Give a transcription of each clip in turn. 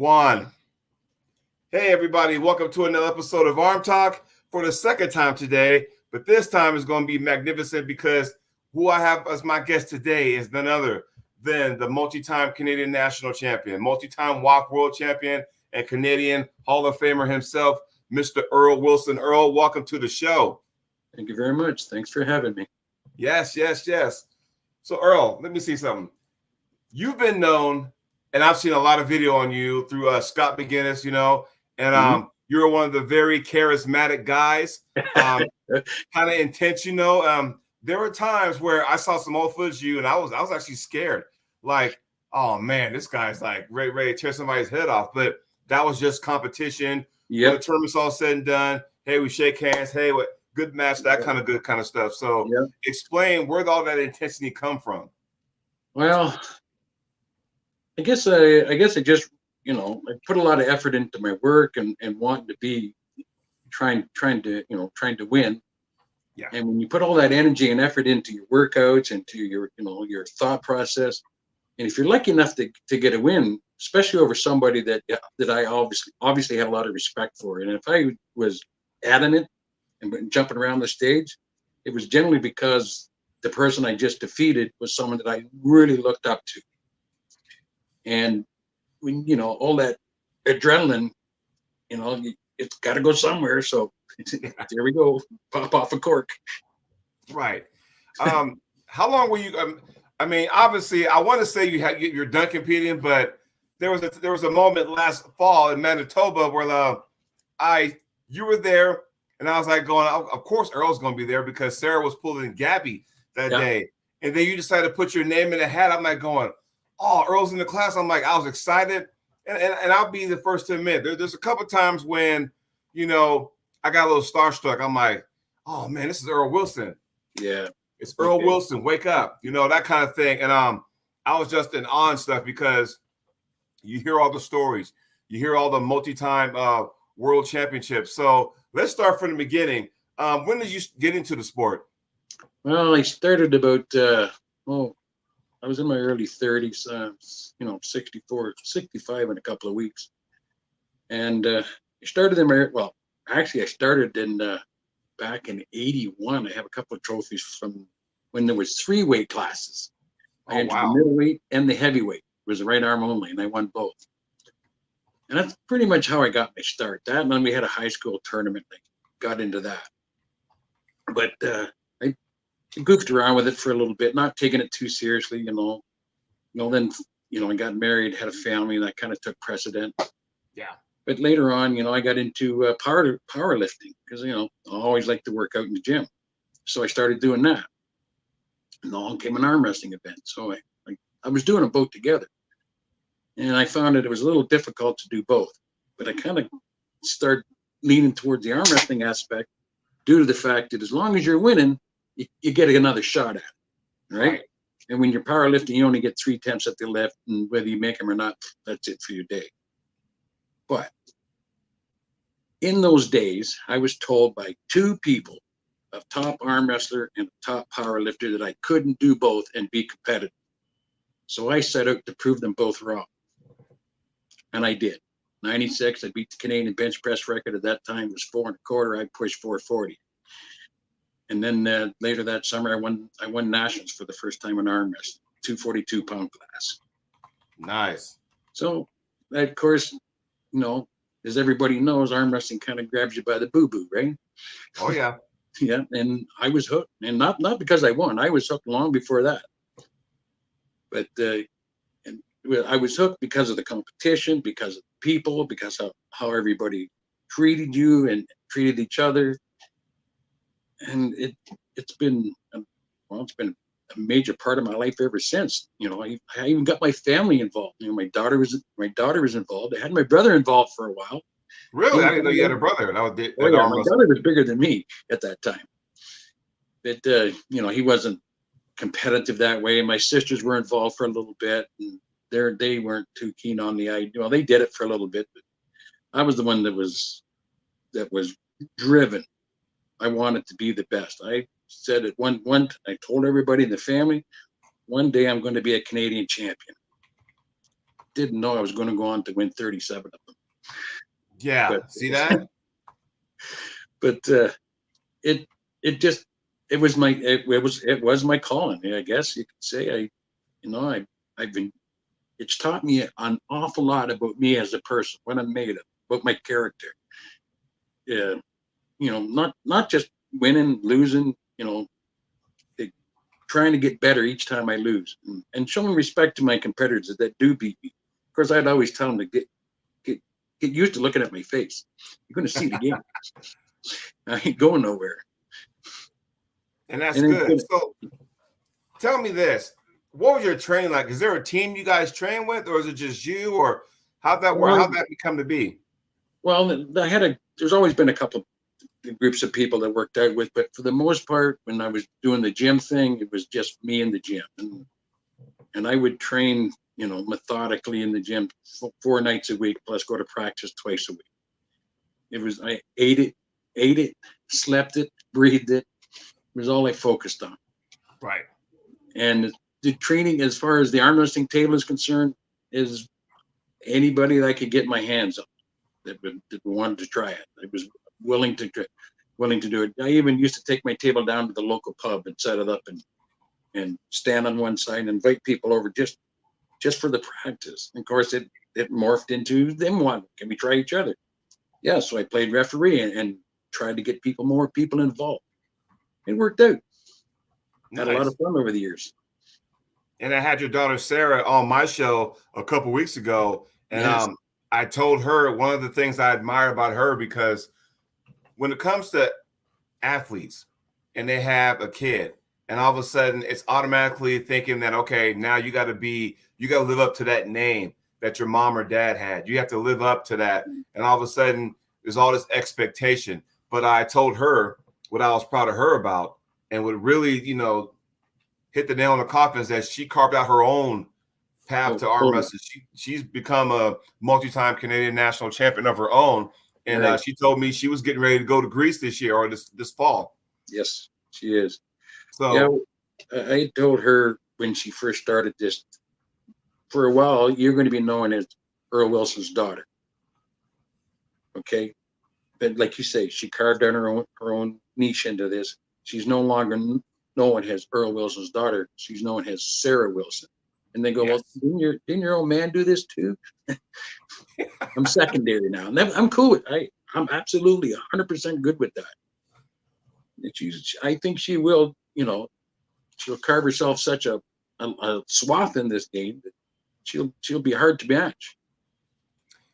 One. Hey, everybody. Welcome to another episode of ArmTalk for the second time today. But this time is going to be magnificent because who I have as my guest today is none other than the multi-time Canadian national champion, multi-time WAF world champion, and Canadian Hall of Famer himself, Mr. Earl Wilson. Earl, welcome to the show. Thank you very much. Thanks for having me. Yes. So, Earl, let me see something. You've been known, and I've seen a lot of video on you through Scott McGinnis, and you're one of the very charismatic guys, kind of intense, There were times where I saw some old footage of you, and I was actually scared, like, oh man, this guy's like ready to tear somebody's head off. But that was just competition. Yeah. When the tournament's all said and done, hey, we shake hands. Hey, what good match? That kind of good kind of stuff. So, explain where all that intensity come from. Well, I guess I just, I put a lot of effort into my work and wanting to be trying to win. Yeah. And when you put all that energy and effort into your workouts, into your thought process, and if you're lucky enough to get a win, especially over somebody that I obviously had a lot of respect for, and if I was adamant and jumping around the stage, it was generally because the person I just defeated was someone that I really looked up to. And when all that adrenaline, it's got to go somewhere. So there we go, pop off a cork. Right. How long were you? I mean, obviously, I want to say you're done competing, but there was a moment last fall in Manitoba where you were there, and I was like going, of course Earl's going to be there because Sarah was pulling Gabby that day, and then you decided to put your name in the hat. I'm like going, oh, Earl's in the class. I'm like, I was excited, and I'll be the first to admit there's a couple times when I got a little starstruck. I'm like, oh man, this is Earl Wilson. Yeah. It's Earl Wilson, wake up, that kind of thing. And I was just in awe and stuff because you hear all the stories. You hear all the multi-time world championships. So let's start from the beginning. When did you get into the sport? Well, I started about, I was in my early 30s, 64, 65 in a couple of weeks. And I started I started back in 81. I have a couple of trophies from when there was 3 weight classes. I entered the middleweight and the heavyweight. It was the right arm only, and I won both. And that's pretty much how I got my start. That, and then we had a high school tournament. I got into that. But I goofed around with it for a little bit, not taking it too seriously, Then, I got married, had a family, and that kind of took precedent. Yeah. But later on, I got into powerlifting because, I always liked to work out in the gym. So I started doing that. And along came an arm wrestling event. So I was doing them both together. And I found that it was a little difficult to do both. But I kind of started leaning towards the arm wrestling aspect due to the fact that as long as you're winning, you get another shot at it, right? And when you're powerlifting, you only get 3 attempts at the lift, and whether you make them or not, that's it for your day. But in those days, I was told by 2 people, a top arm wrestler and a top power lifter, that I couldn't do both and be competitive. So I set out to prove them both wrong. And I did. 96, I beat the Canadian bench press record at that time. It was 4 1/4. I pushed 440. And then later that summer, I won nationals for the first time in arm wrestling, 242-pound class. Nice. So, of course, as everybody knows, arm wrestling kind of grabs you by the boo-boo, right? Oh, yeah. Yeah, and I was hooked. And not because I won. I was hooked long before that. But I was hooked because of the competition, because of the people, because of how everybody treated you and treated each other. And it's been a major part of my life ever since. I even got my family involved. My daughter was involved. I had my brother involved for a while. Really? I didn't know you had a brother. My brother was bigger than me at that time. But he wasn't competitive that way. My sisters were involved for a little bit, and they weren't too keen on the idea. Well, they did it for a little bit, but I was the one that was driven. I wanted to be the best. I said it I told everybody in the family, one day I'm going to be a Canadian champion. didn't know I was going to go on to win 37 of them. Yeah, But see that? but it was my calling. I guess you could say. I've been. It's taught me an awful lot about me as a person, what I'm made of, about my character. Not just winning, losing. Trying to get better each time I lose, and showing respect to my competitors that do beat me. Of course, I'd always tell them to get used to looking at my face. You're going to see it again. I ain't going nowhere. And that's good. So tell me this. What was your training like? Is there a team you guys train with, or is it just you, or how'd that work? How'd that become to be? Well, there's always been a couple of groups of people that worked out with, but for the most part, when I was doing the gym thing, it was just me in the gym. And I would train, methodically in the gym 4 nights a week, plus go to practice twice a week. I ate it, slept it, breathed it. It was all I focused on. Right. And the training, as far as the arm wrestling table is concerned, is anybody that I could get my hands on that wanted to try it. I was willing to do it. I even used to take my table down to the local pub and set it up and stand on one side and invite people over just for the practice. And of course, it morphed into them wanting, can we try each other? Yeah, so I played referee and tried to get more people involved. It worked out. Had a lot of fun over the years. And I had your daughter Sarah on my show a couple weeks ago, and I told her one of the things I admire about her, because when it comes to athletes and they have a kid, and all of a sudden it's automatically thinking that, okay, now you got to live up to that name that your mom or dad had. You have to live up to that. And all of a sudden there's all this expectation. But I told her what I was proud of her about, and would really, hit the nail on the coffin, is that she carved out her own path to arm wrestling. She's become a multi-time Canadian national champion of her own. And she told me she was getting ready to go to Greece this year, or this fall. Yes, she is. So I told her when she first started this, for a while, you're going to be known as Earl Wilson's daughter. Okay. But like you say, she carved out her own niche into this. She's no longer known as Earl Wilson's daughter. She's known as Sarah Wilson. And they go, well, didn't your old man do this too? I'm secondary now. And I'm cool with it. I'm absolutely 100% good with that. I think she will, she'll carve herself such a swath in this game that she'll be hard to match.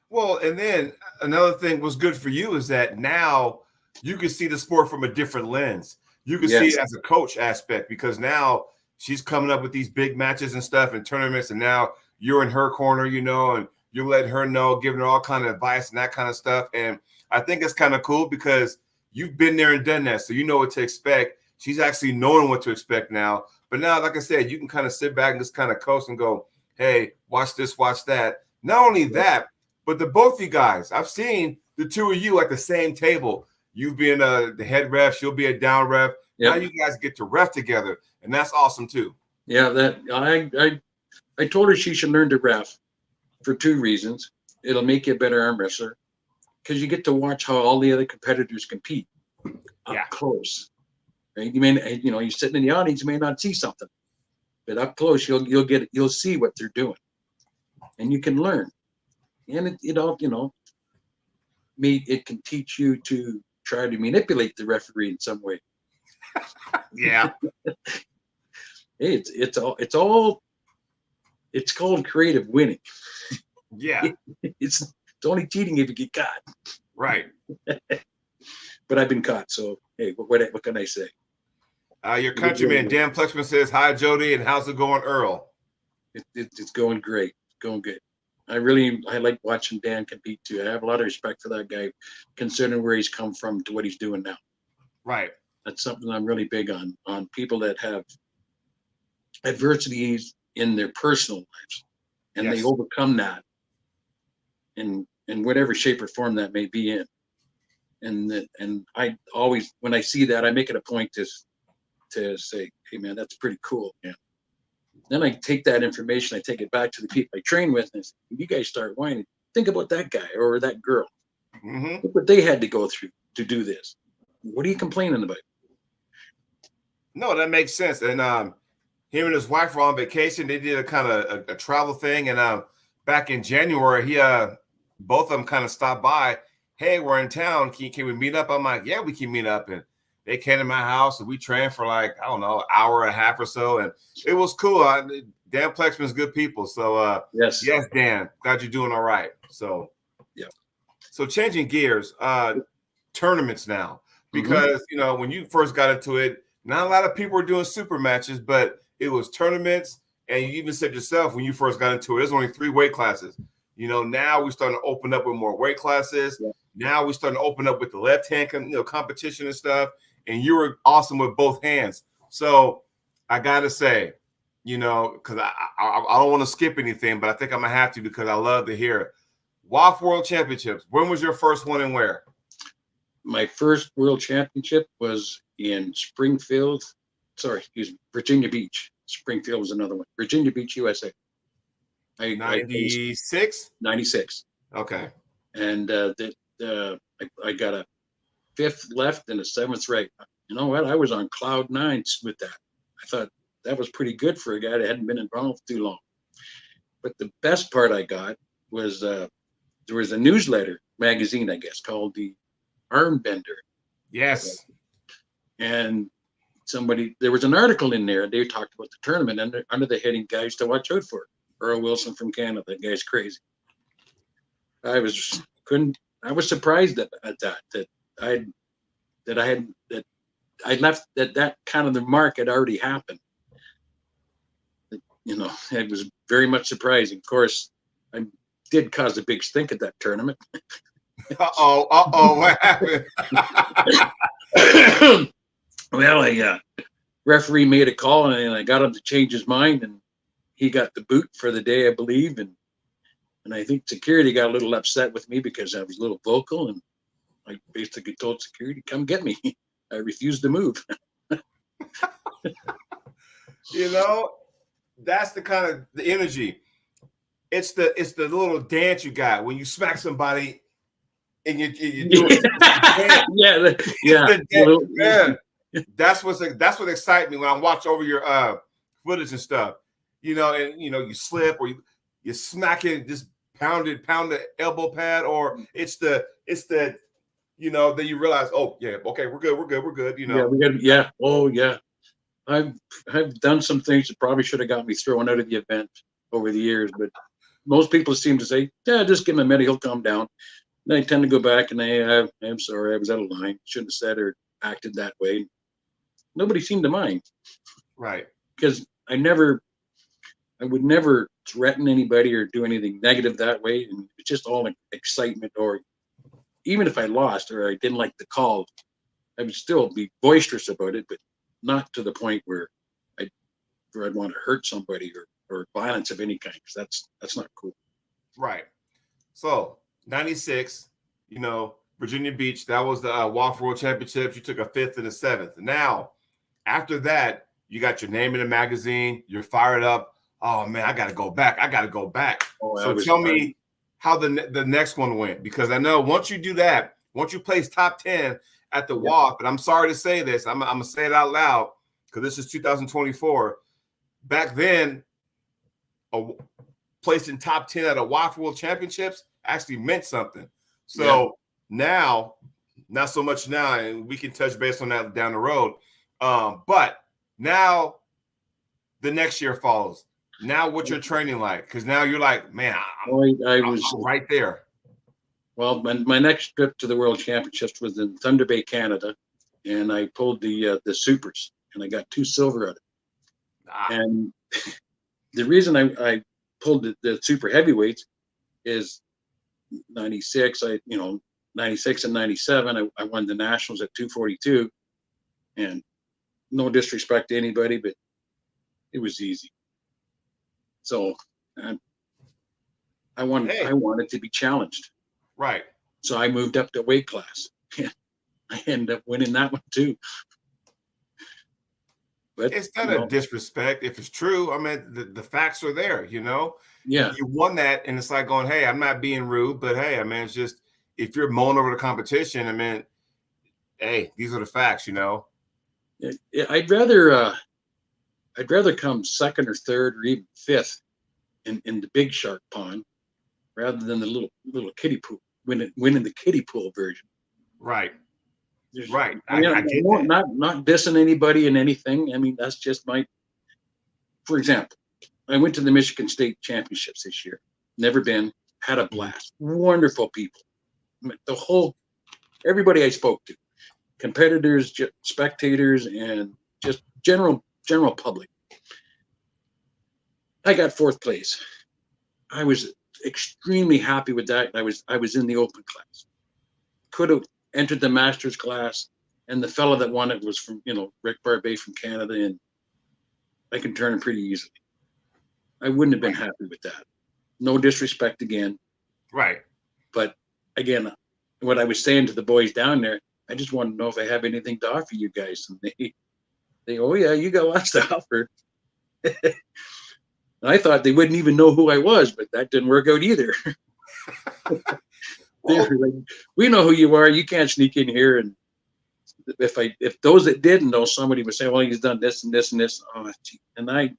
Well, and then another thing was good for you is that now you can see the sport from a different lens. You can see it as a coach aspect, because now she's coming up with these big matches and stuff and tournaments, and now you're in her corner, and you're letting her know, giving her all kind of advice and that kind of stuff. And I think it's kind of cool because you've been there and done that, so you know what to expect. She's actually knowing what to expect now. But now, like I said, you can kind of sit back and just kind of coast and go, hey, watch this, watch that. Not only that, but both of you guys, I've seen the two of you at the same table. You being the head ref, she'll be a down ref. Yep. Now you guys get to ref together, and that's awesome too. Yeah, I told her she should learn to ref for 2 reasons. It'll make you a better arm wrestler, because you get to watch how all the other competitors compete up close. Right? You're sitting in the audience, you may not see something, but up close you'll see what they're doing, and you can learn. And it can teach you to try to manipulate the referee in some way. Yeah. It's called creative winning. Yeah. It's only cheating if you get caught. Right. But I've been caught, so hey, what can I say? Your countryman Dan Plexman says, hi Jody, and how's it going, Earl? It's going great. Going good. I like watching Dan compete too. I have a lot of respect for that guy, considering where he's come from to what he's doing now. Right. That's something I'm really big on people that have adversities in their personal lives, and they overcome that in whatever shape or form that may be in. And I always, when I see that, I make it a point to say, hey man, that's pretty cool, man. Then I take that information, I take it back to the people I train with, and I say, you guys start whining. Think about that guy or that girl. Mm-hmm. Look what they had to go through to do this. What are you complaining about? No, that makes sense. And him and his wife were on vacation. They did a kind of a travel thing, and back in January, he both of them kind of stopped by. Hey, we're in town. Can we meet up? I'm like, yeah, we can meet up. And they came to my house, and we trained for like, I don't know, an hour and a half or so, and it was cool. Dan Plexman's good people. So Yes, Dan, glad you're doing all right. So yeah. So changing gears, tournaments now, because when you first got into it, not a lot of people were doing super matches, but it was tournaments. And you even said yourself when you first got into it, there's only 3 weight classes. Now we're starting to open up with more weight classes. Yeah. Now we're starting to open up with the left hand, competition and stuff. And you were awesome with both hands. So I gotta say, because I don't want to skip anything, but I think I'm gonna have to because I love to hear it. WAF World Championships. When was your first one and where? My first World Championship was in Virginia Beach. Springfield was another one. Virginia Beach, USA. 96? 96. Okay. And I got a 5th left and a 7th right. You know what? I was on cloud 9 with that. I thought that was pretty good for a guy that hadn't been involved too long. But the best part I got was there was a newsletter magazine, I guess, called the Arm Bender. Yes. And there was an article in there. They talked about the tournament under the heading "Guys to Watch Out For." Earl Wilson from Canada. That guy's crazy. I was surprised at that I left that kind of the mark had already happened. It was very much surprising. Of course, I did cause a big stink at that tournament. What happened? Well, referee made a call and I got him to change his mind, and he got the boot for the day, I believe. And I think security got a little upset with me because I was a little vocal, and I basically told security, come get me. I refused to move. That's the kind of the energy. It's the little dance you got when you smack somebody and you do it. Yeah. That's what excites me when I watch over your footage and stuff. And you slip or you smack it, just pound the elbow pad, or it's the that you realize, oh yeah, okay, we're good. Yeah, oh yeah. I've done some things that probably should have got me thrown out of the event over the years, but most people seem to say, yeah, just give him a minute, he'll calm down. And I tend to go back and I'm sorry, I was out of line. Shouldn't have said or acted that way. Nobody seemed to mind. Right. Because I would never threaten anybody or do anything negative that way. And it's just all excitement, or even if I lost or I didn't like the call, I would still be boisterous about it, but not to the point where I'd want to hurt somebody or violence of any kind, because that's not cool. Right. So 96, Virginia Beach, that was the WAF World Championships. You took a 5th and a 7th. Now, after that, you got your name in the magazine. You're fired up. Oh man, I got to go back. So tell me how the next one went, because I know once you do that, once you place top 10 at the WAF, and I'm sorry to say this, I'm gonna say it out loud because this is 2024. Back then, placing top 10 at a WAF World Championships actually meant something. So now, not so much now, and we can touch base on that down the road. But now the next year follows. Now what's your training like? Because now you're like, man, I'm right there. Well, my next trip to the World Championships was in Thunder Bay, Canada, and I pulled the supers, and I got 2 silver out of it. And the reason I pulled the super heavyweights is 96. 96 and 97. I won the nationals at 242, and no disrespect to anybody, but it was easy. So I wanted to be challenged. Right. So I moved up to weight class. I ended up winning that one too. But It's not a disrespect if it's true. I mean, the facts are there, yeah, You won that, and it's like going, hey, I'm not being rude, but hey, I mean, it's just if you're mowing over the competition, I mean, hey, these are the facts, yeah, I'd rather come second or third or even fifth in the big shark pond rather than the little kiddie pool, winning the kiddie pool version. Right. There's, Right. I mean, I get that. not dissing anybody in anything. I mean, that's just for example, I went to the Michigan State Championships this year. Never been, had a blast. Wonderful people. Everybody I spoke to, competitors, spectators, and just general public. I got fourth place. I was extremely happy with that. I was in the open class. Could have entered the master's class, and the fellow that won it was from Rick Barbet from Canada, and I can turn him pretty easily. I wouldn't have been happy with that. No disrespect again. Right. But again, what I was saying to the boys down there, I just want to know if I have anything to offer you guys. And they oh yeah, you got lots to offer. I thought they wouldn't even know who I was, but that didn't work out either. They were like, we know who you are. You can't sneak in here. And if those that didn't know, somebody would say, well, he's done this and this and this. Oh, gee. And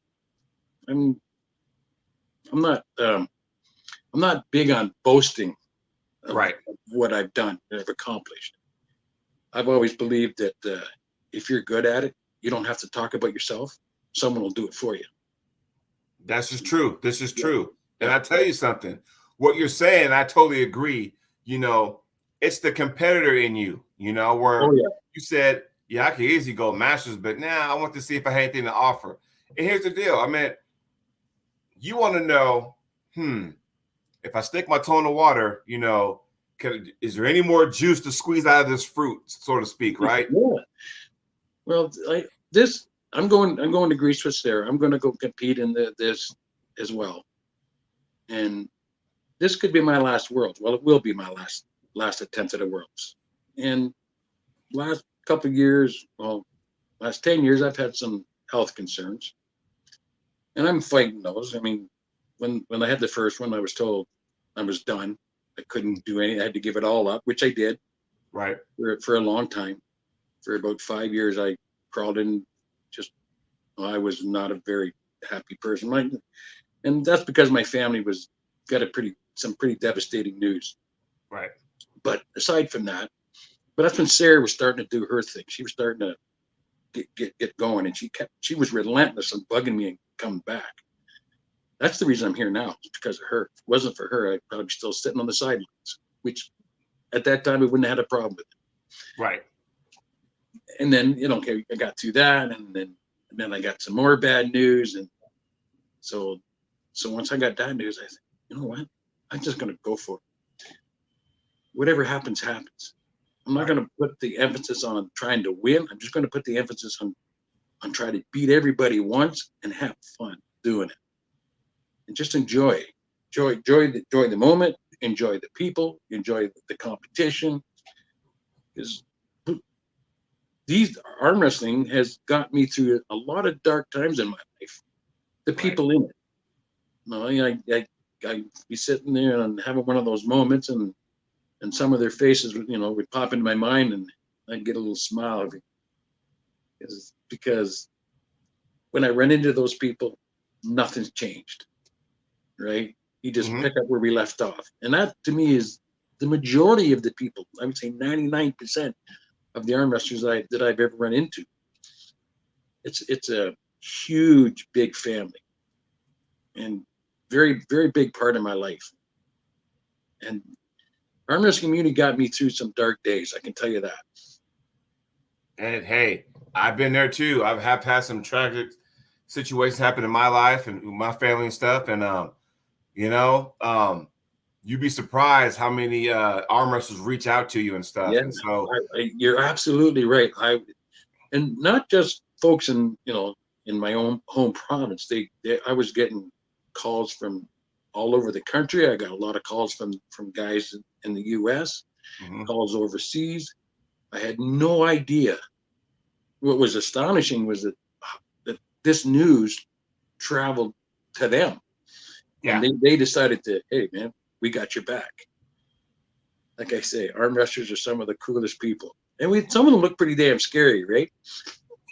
I'm not big on boasting of what I've done, that I've accomplished. I've always believed that if you're good at it, you don't have to talk about yourself. Someone will do it for you. This is true. This is true. And I tell you something, what you're saying, I totally agree. It's the competitor in you, where you said, yeah, I could easily go masters, but now I want to see if I had anything to offer. And here's the deal. I mean, you want to know, if I stick my toe in the water, is there any more juice to squeeze out of this fruit, so to speak, right? Yeah. Well, I'm going to Greece with Sarah. I'm going to go compete in this as well. And this could be my last Worlds. Well, it will be my last attempt at a Worlds. And last couple of years, last 10 years, I've had some health concerns. And I'm fighting those. I mean, when I had the first one, I was told I was done. I couldn't do anything. I had to give it all up, which I did. Right. For a long time. For about 5 years, I crawled in. I was not a very happy person. And that's because my family got some pretty devastating news. Right. But aside from that, that's when Sarah was starting to do her thing. She was starting to get going, and she was relentless on bugging me and coming back. That's the reason I'm here now. It's because of her. If it wasn't for her, I'd probably be still sitting on the sidelines, which at that time I wouldn't have had a problem with it. Right. And then, I got through that, and then I got some more bad news. And so once I got that news, I said, you know what? I'm just going to go for it. Whatever happens, happens. I'm not going to put the emphasis on trying to win. I'm just going to put the emphasis on trying to beat everybody once and have fun doing it. And just enjoy the moment, enjoy the people, enjoy the competition. Because arm wrestling has got me through a lot of dark times in my life. The people in it. I'd be sitting there and having one of those moments, and some of their faces, would pop into my mind, and I'd get a little smile because when I run into those people, nothing's changed, right? You just pick up where we left off. And that, to me, is the majority of the people. I would say 99% of the arm wrestlers that I've ever run into. It's a huge, big family, and very, very big part of my life. And arm wrestling community got me through some dark days. I can tell you that. And hey, I've been there too. I've had some tragic situations happen in my life and my family and stuff. And you'd be surprised how many arm wrestlers reach out to you and stuff. Yeah, and so you're absolutely right. And not just folks in my own home province. I was getting calls from all over the country. I got a lot of calls from guys in the U.S., calls overseas. I had no idea. What was astonishing was that this news traveled to them. Yeah. And they decided to, hey, man, we got your back. Like I say, arm wrestlers are some of the coolest people. And some of them look pretty damn scary, right?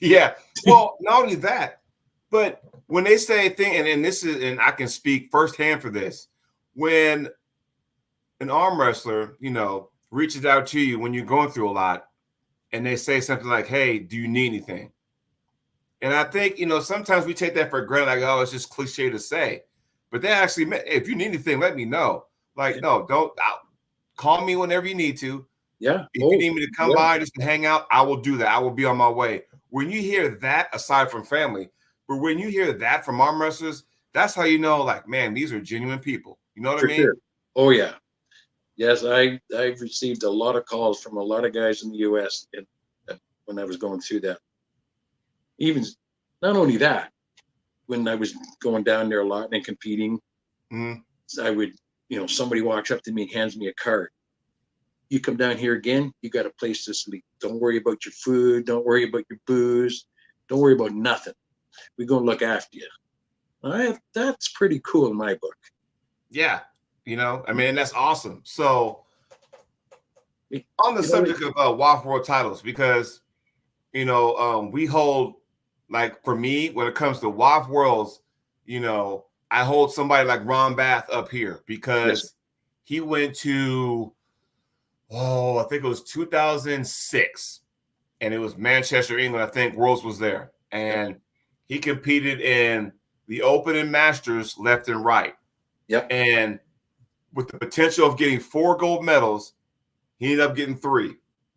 Yeah. Well, not only that, but when they say thing, and this is, and I can speak firsthand for this, when an arm wrestler, reaches out to you when you're going through a lot, and they say something like, "Hey, do you need anything?" And I think, sometimes we take that for granted, like, oh, it's just cliche to say, but they actually meant, hey, if you need anything, let me know. Like, no, don't call me whenever you need to. Yeah. If you need me to come by just to hang out, I will do that. I will be on my way. When you hear that, aside from family, but when you hear that from arm wrestlers, that's how you know, like, man, these are genuine people. You know what I mean? Sure. Oh yeah. Yes, I've received a lot of calls from a lot of guys in the U.S. When I was going through that. Even not only that, when I was going down there a lot and competing, I would, somebody walks up to me and hands me a card. You come down here again, you got a place to sleep. Don't worry about your food. Don't worry about your booze. Don't worry about nothing. We're going to look after you. That's pretty cool in my book. Yeah. That's awesome. So on the subject of WAF World titles, because, we hold, like, for me, when it comes to WAF Worlds, I hold somebody like Ron Bath up here because he went to, I think it was 2006, and it was Manchester, England. I think Worlds was there, and he competed in the Open and Masters left and right. Yep. And with the potential of getting 4 gold medals, he ended up getting 3.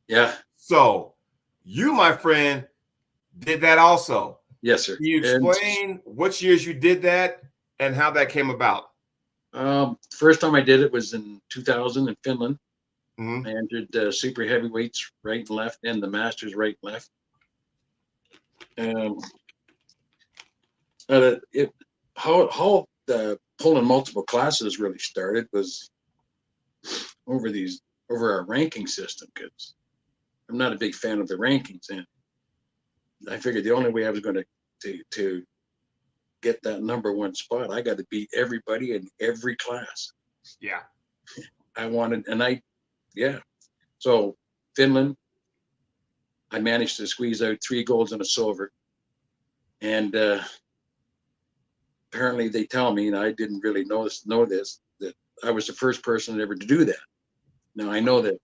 Yeah. So you, my friend, did that also. Yes, sir. Can you explain which years you did that and how that came about? First time I did it was in 2000 in Finland. Mm-hmm. I entered super heavyweights right and left, and the masters right and left. How the pulling multiple classes really started was over our ranking system, because I'm not a big fan of the rankings, and I figured the only way I was going to get that number 1 spot, I got to beat everybody in every class. Yeah. So Finland, I managed to squeeze out 3 golds and a silver. And apparently they tell me, and I didn't really know this, that I was the first person ever to do that. Now I know that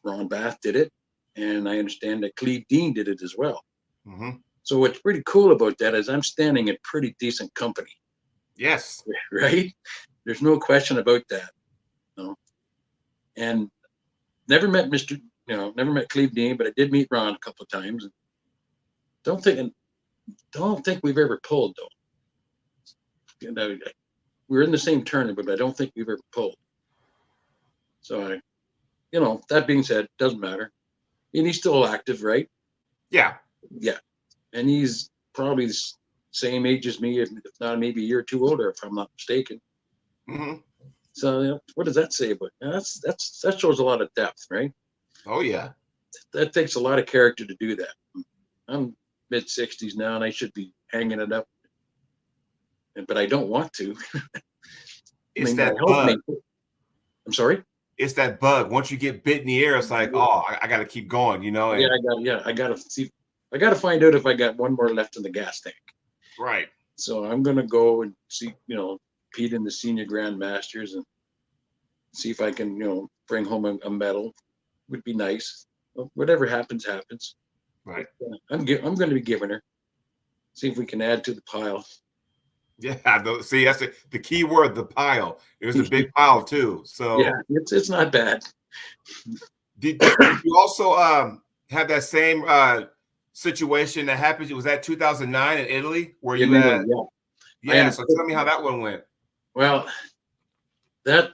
Ron Bath did it, and I understand that Cleve Dean did it as well. Mm-hmm. So what's pretty cool about that is I'm standing in pretty decent company. Yes. Right? There's no question about that. And never met Cleve Dean, but I did meet Ron a couple of times. Don't think we've ever pulled, though. We're in the same tournament, but I don't think we've ever pulled. So that being said, doesn't matter. And he's still active, right? Yeah. Yeah. And he's probably the same age as me, if not maybe a year or 2 older, if I'm not mistaken. Mm-hmm. So what does that say about that shows a lot of depth, right? Oh yeah. That takes a lot of character to do that. I'm mid-60s now, and I should be hanging it up, but I don't want to. It's that bug. I'm sorry? It's that bug. Once you get bit in the air, it's like, I got to keep going, I got to see. I got to find out if I got 1 more left in the gas tank. Right. So I'm going to go and see, compete in the senior grand masters and see if I can, bring home a medal. Would be nice. Whatever happens, happens. Right. But, I'm going to be giving her. See if we can add to the pile. Yeah. See, that's the key word, the pile. There's a big pile too. So yeah, it's not bad. Did you also have that same situation that happened? Was that 2009 in Italy where you had? Yeah. So tell me how that one went. Well, that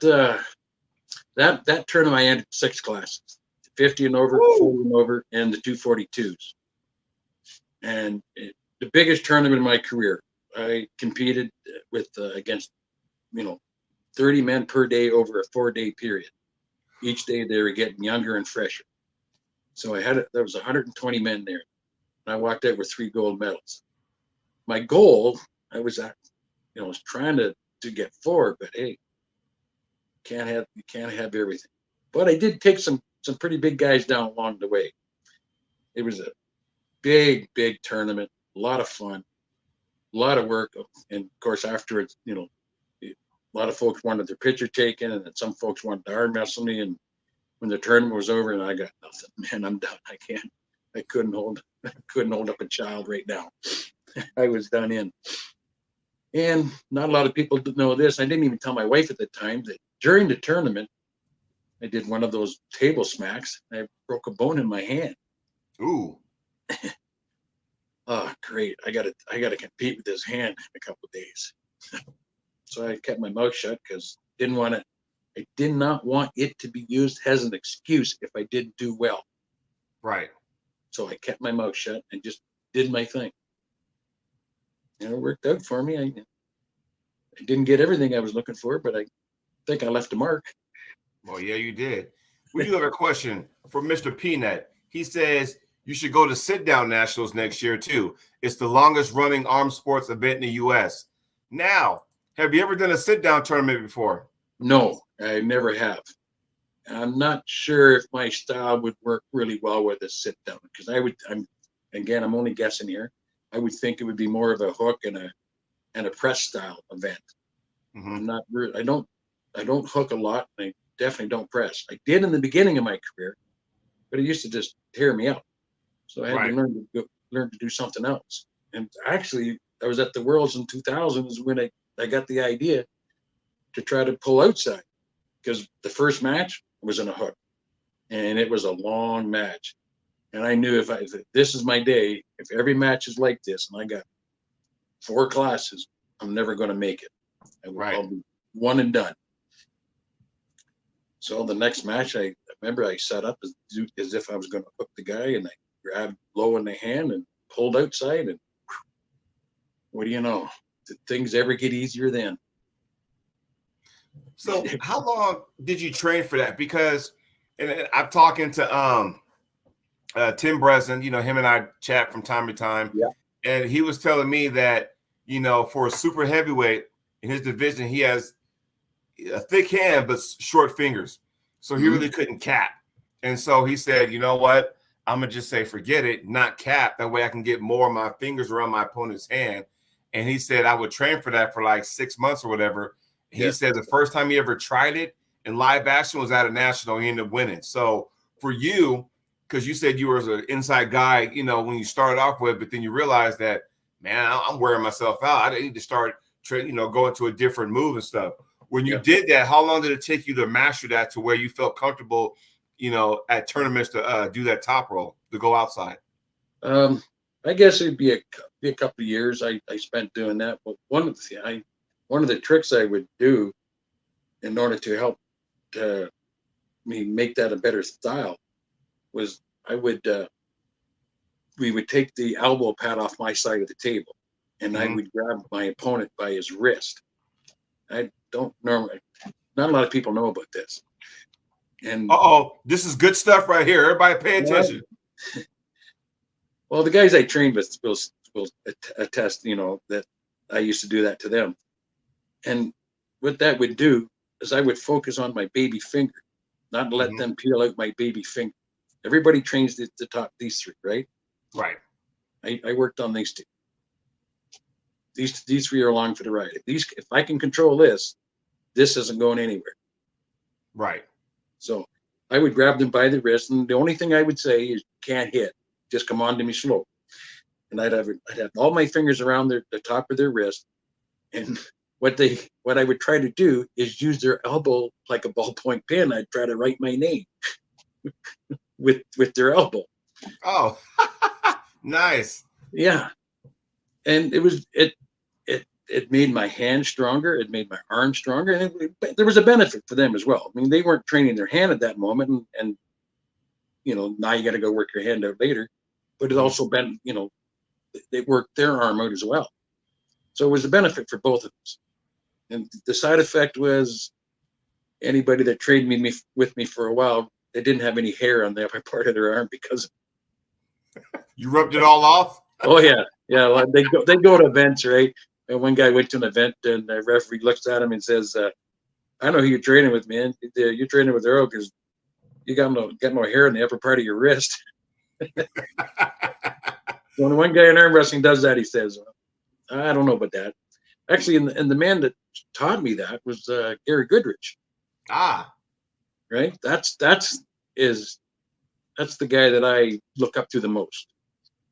tournament I entered 6 classes, 50 and over, 40 and over, and the 242s. And the biggest tournament in my career. I competed with against 30 men per day over a 4-day period. Each day they were getting younger and fresher. So there was 120 men there. And I walked out with 3 gold medals. my goal, I was was trying to get forward, but hey, you can't have everything. But I did take some pretty big guys down along the way. It was a big tournament, a lot of fun, a lot of work, and of course afterwards, a lot of folks wanted their picture taken, and then some folks wanted to arm wrestle me. And when the tournament was over, and I got nothing, man, I'm done. I couldn't hold up a child right now. I was done in. And not a lot of people know this. I didn't even tell my wife at the time that during the tournament, I did one of those table smacks. I broke a bone in my hand. Ooh. Oh, great. I gotta compete with this hand in a couple of days. So I kept my mouth shut because I did not want it to be used as an excuse if I didn't do well. Right. So I kept my mouth shut and just did my thing. And it worked out for me. I didn't get everything I was looking for, but I think I left a mark. Well, yeah, you did. We do have a question from Mr. Peanut. He says you should go to Sit Down Nationals next year, too. It's the longest running armed sports event in the U.S. Now, have you ever done a sit-down tournament before? No, I never have. I'm not sure if my style would work really well with a sit-down, because I'm only guessing here. I would think it would be more of a hook and a press style event. Mm-hmm. I don't hook a lot, and I definitely don't press. I did in the beginning of my career, but it used to just tear me up. So I had to learn to do something else. And actually, I was at the Worlds in 2000s when I got the idea to try to pull outside, because the first match was in a hook, and it was a long match. And I knew if this is my day, if every match is like this, and I got 4 classes, I'm never going to make it. I'll be one and done. So the next match, I remember I set up as if I was going to hook the guy, and I grabbed low in the hand and pulled outside, and what do you know? Did things ever get easier then? So how long did you train for that? Because, and I'm talking to Tim Breslin, him and I chat from time to time. Yeah. And he was telling me that, for a super heavyweight in his division, he has a thick hand, but short fingers. So he really couldn't cap. And so he said, you know what? I'm going to just say, forget it, not cap. That way I can get more of my fingers around my opponent's hand. And he said I would train for that for like 6 months or whatever. He said the first time he ever tried it in live action was at a national. He ended up winning. So for you, because you said you were an inside guy, when you started off with, but then you realized that, man, I'm wearing myself out. I need to start, going to a different move and stuff. When you did that, how long did it take you to master that to where you felt comfortable, at tournaments to do that top roll, to go outside? I guess it'd be a couple of years I spent doing that. But one of the tricks I would do in order to help me make that a better style was we would take the elbow pad off my side of the table, and I would grab my opponent by his wrist. I don't normally, not a lot of people know about this. And this is good stuff right here. Everybody pay attention. Well, the guys I trained with will attest, that I used to do that to them. And what that would do is I would focus on my baby finger, not let them peel out my baby finger. Everybody trains the top, these 3, right? Right. I worked on these 2. These 3 are along for the ride. If I can control this isn't going anywhere. Right. So I would grab them by the wrist, and the only thing I would say is, can't hit. Just come on to me slow. And I'd have all my fingers around the top of their wrist. And what I would try to do is use their elbow like a ballpoint pen. I'd try to write my name with their elbow. Oh, nice. Yeah. And it made my hand stronger. It made my arm stronger. And there was a benefit for them as well. I mean, they weren't training their hand at that moment. And now you got to go work your hand out later. But it also been, they worked their arm out as well. So it was a benefit for both of us. And the side effect was anybody that trained with me for a while, they didn't have any hair on the upper part of their arm because you rubbed it all off. Oh yeah, yeah. Well, they go to events, right? And one guy went to an event, and the referee looks at him and says, "I know who you're training with, man. You're training with Earl because you got no hair in the upper part of your wrist." When one guy in arm wrestling does that, he says, "I don't know about that." Actually, and the man that taught me that was Gary Goodrich. Ah, Right? Is that's the guy that I look up to the most.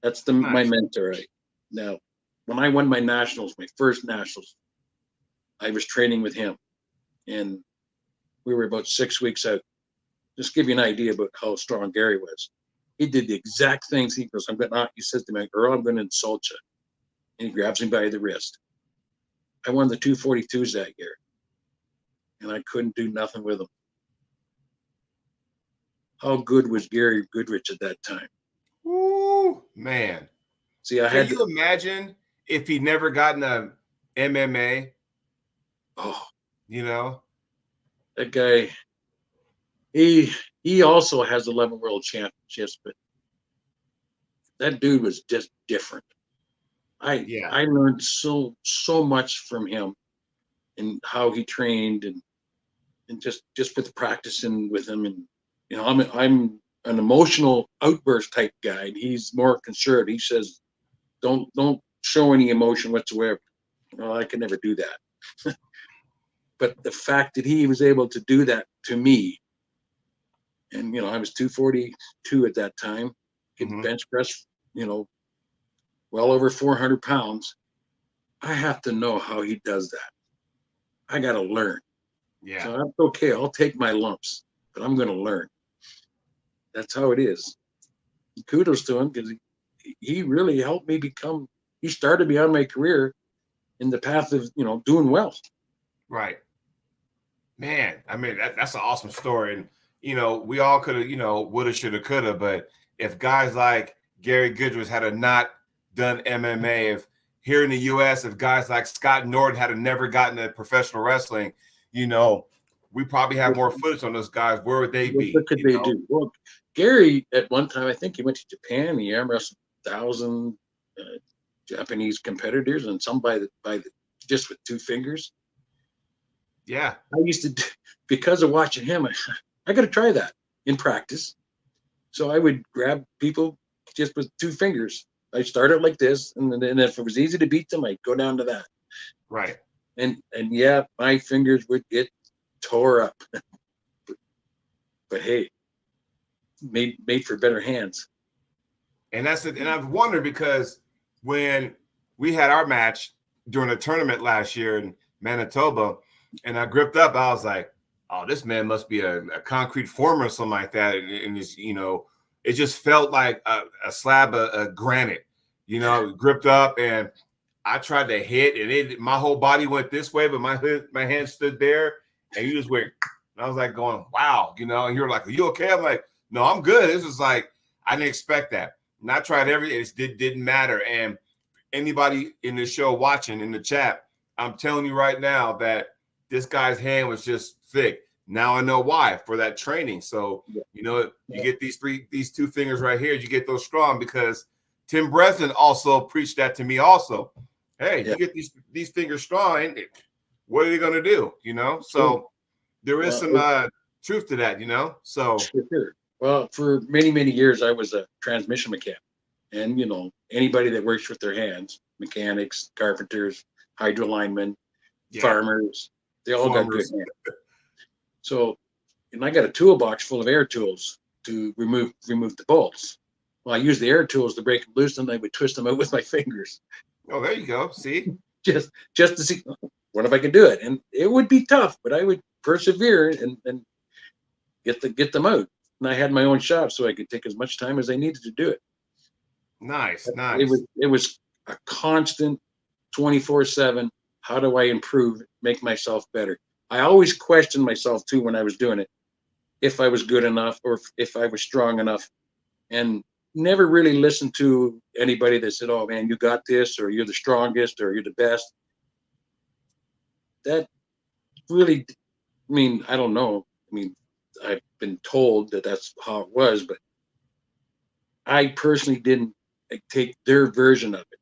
That's my nice. mentor. Right now, when I won my nationals, my first nationals, I was training with him, and we were about 6 weeks out. Just give you an idea about how strong Gary was. He did the exact things. He goes, "I'm going to," he says to me, "Earl, I'm going to insult you," and he grabs me by the wrist. I won the 242s that year, and I couldn't do nothing with him. How good was Gary Goodrich at that time? Woo, man. See, I Can had you imagine if he never gotten a MMA? oh, You know? that guy. He also has 11 world championships, but that dude was just different. I Yeah. I learned so much from him and how he trained and just with practicing with him. And I'm an emotional outburst type guy, and he's more conservative. He says don't show any emotion whatsoever. Well, I can never do that. But the fact that he was able to do that to me, and I was 242 at that time, could Mm-hmm. bench press, well over 400 pounds. I have to know how he does that. I got to learn. Yeah. So that's okay. I'll take my lumps, but I'm going to learn. That's how it is. Kudos to him because he really helped me become. He started me on my career in the path of doing well. Right. Man, I mean that's an awesome story. And we all could have, woulda, shoulda, coulda, but if guys like Gary Goodrich had a not done MMA, if here in the US, if guys like Scott Norton had never gotten to professional wrestling, we probably have more footage on those guys. Where would they be? What could they do? Well, Gary at one time, I think he went to Japan. He arm wrestled 1,000 Japanese competitors, and some by the just with 2 fingers. Yeah. I used to, because of watching him, I got to try that in practice. So I would grab people just with 2 fingers. I started like this, and then if it was easy to beat them, I'd go down to that. Right. And yeah, my fingers would get tore up. But hey, made for better hands. And that's it. And I've wondered because when we had our match during a tournament last year in Manitoba, and I gripped up, I was like, "Oh, this man must be a concrete former or something like that." And just, it just felt like a slab of granite, gripped up. And I tried to hit, and my whole body went this way, but my hand stood there, and you just went. And I was like going, "Wow," And you're like, "Are you okay?" I'm like, "No, I'm good." This is like I didn't expect that. And I tried everything. It didn't matter. And anybody in the show watching in the chat, I'm telling you right now that this guy's hand was just thick. Now I know why, for that training. So, you get these 2 fingers right here, you get those strong because Tim Breslin also preached that to me also. Hey, you get these fingers strong, what are they going to do? So there is some truth to that, so. Sure. Well, for many, many years, I was a transmission mechanic. And, anybody that works with their hands, mechanics, carpenters, hydro linemen, farmers, they all got good hands. So, and I got a toolbox full of air tools to remove the bolts. Well, I used the air tools to break them loose, and I would twist them out with my fingers. Oh, there you go. See? just to see what if I could do it. And it would be tough, but I would persevere and get them out. And I had my own shop, so I could take as much time as I needed to do it. Nice. It was a constant 24/7. How do I improve, make myself better? I always questioned myself too when I was doing it, if I was good enough or if I was strong enough, and never really listened to anybody that said, "Oh man, you got this," or "You're the strongest," or "You're the best." That really, I don't know. I've been told that that's how it was, but I personally didn't take their version of it.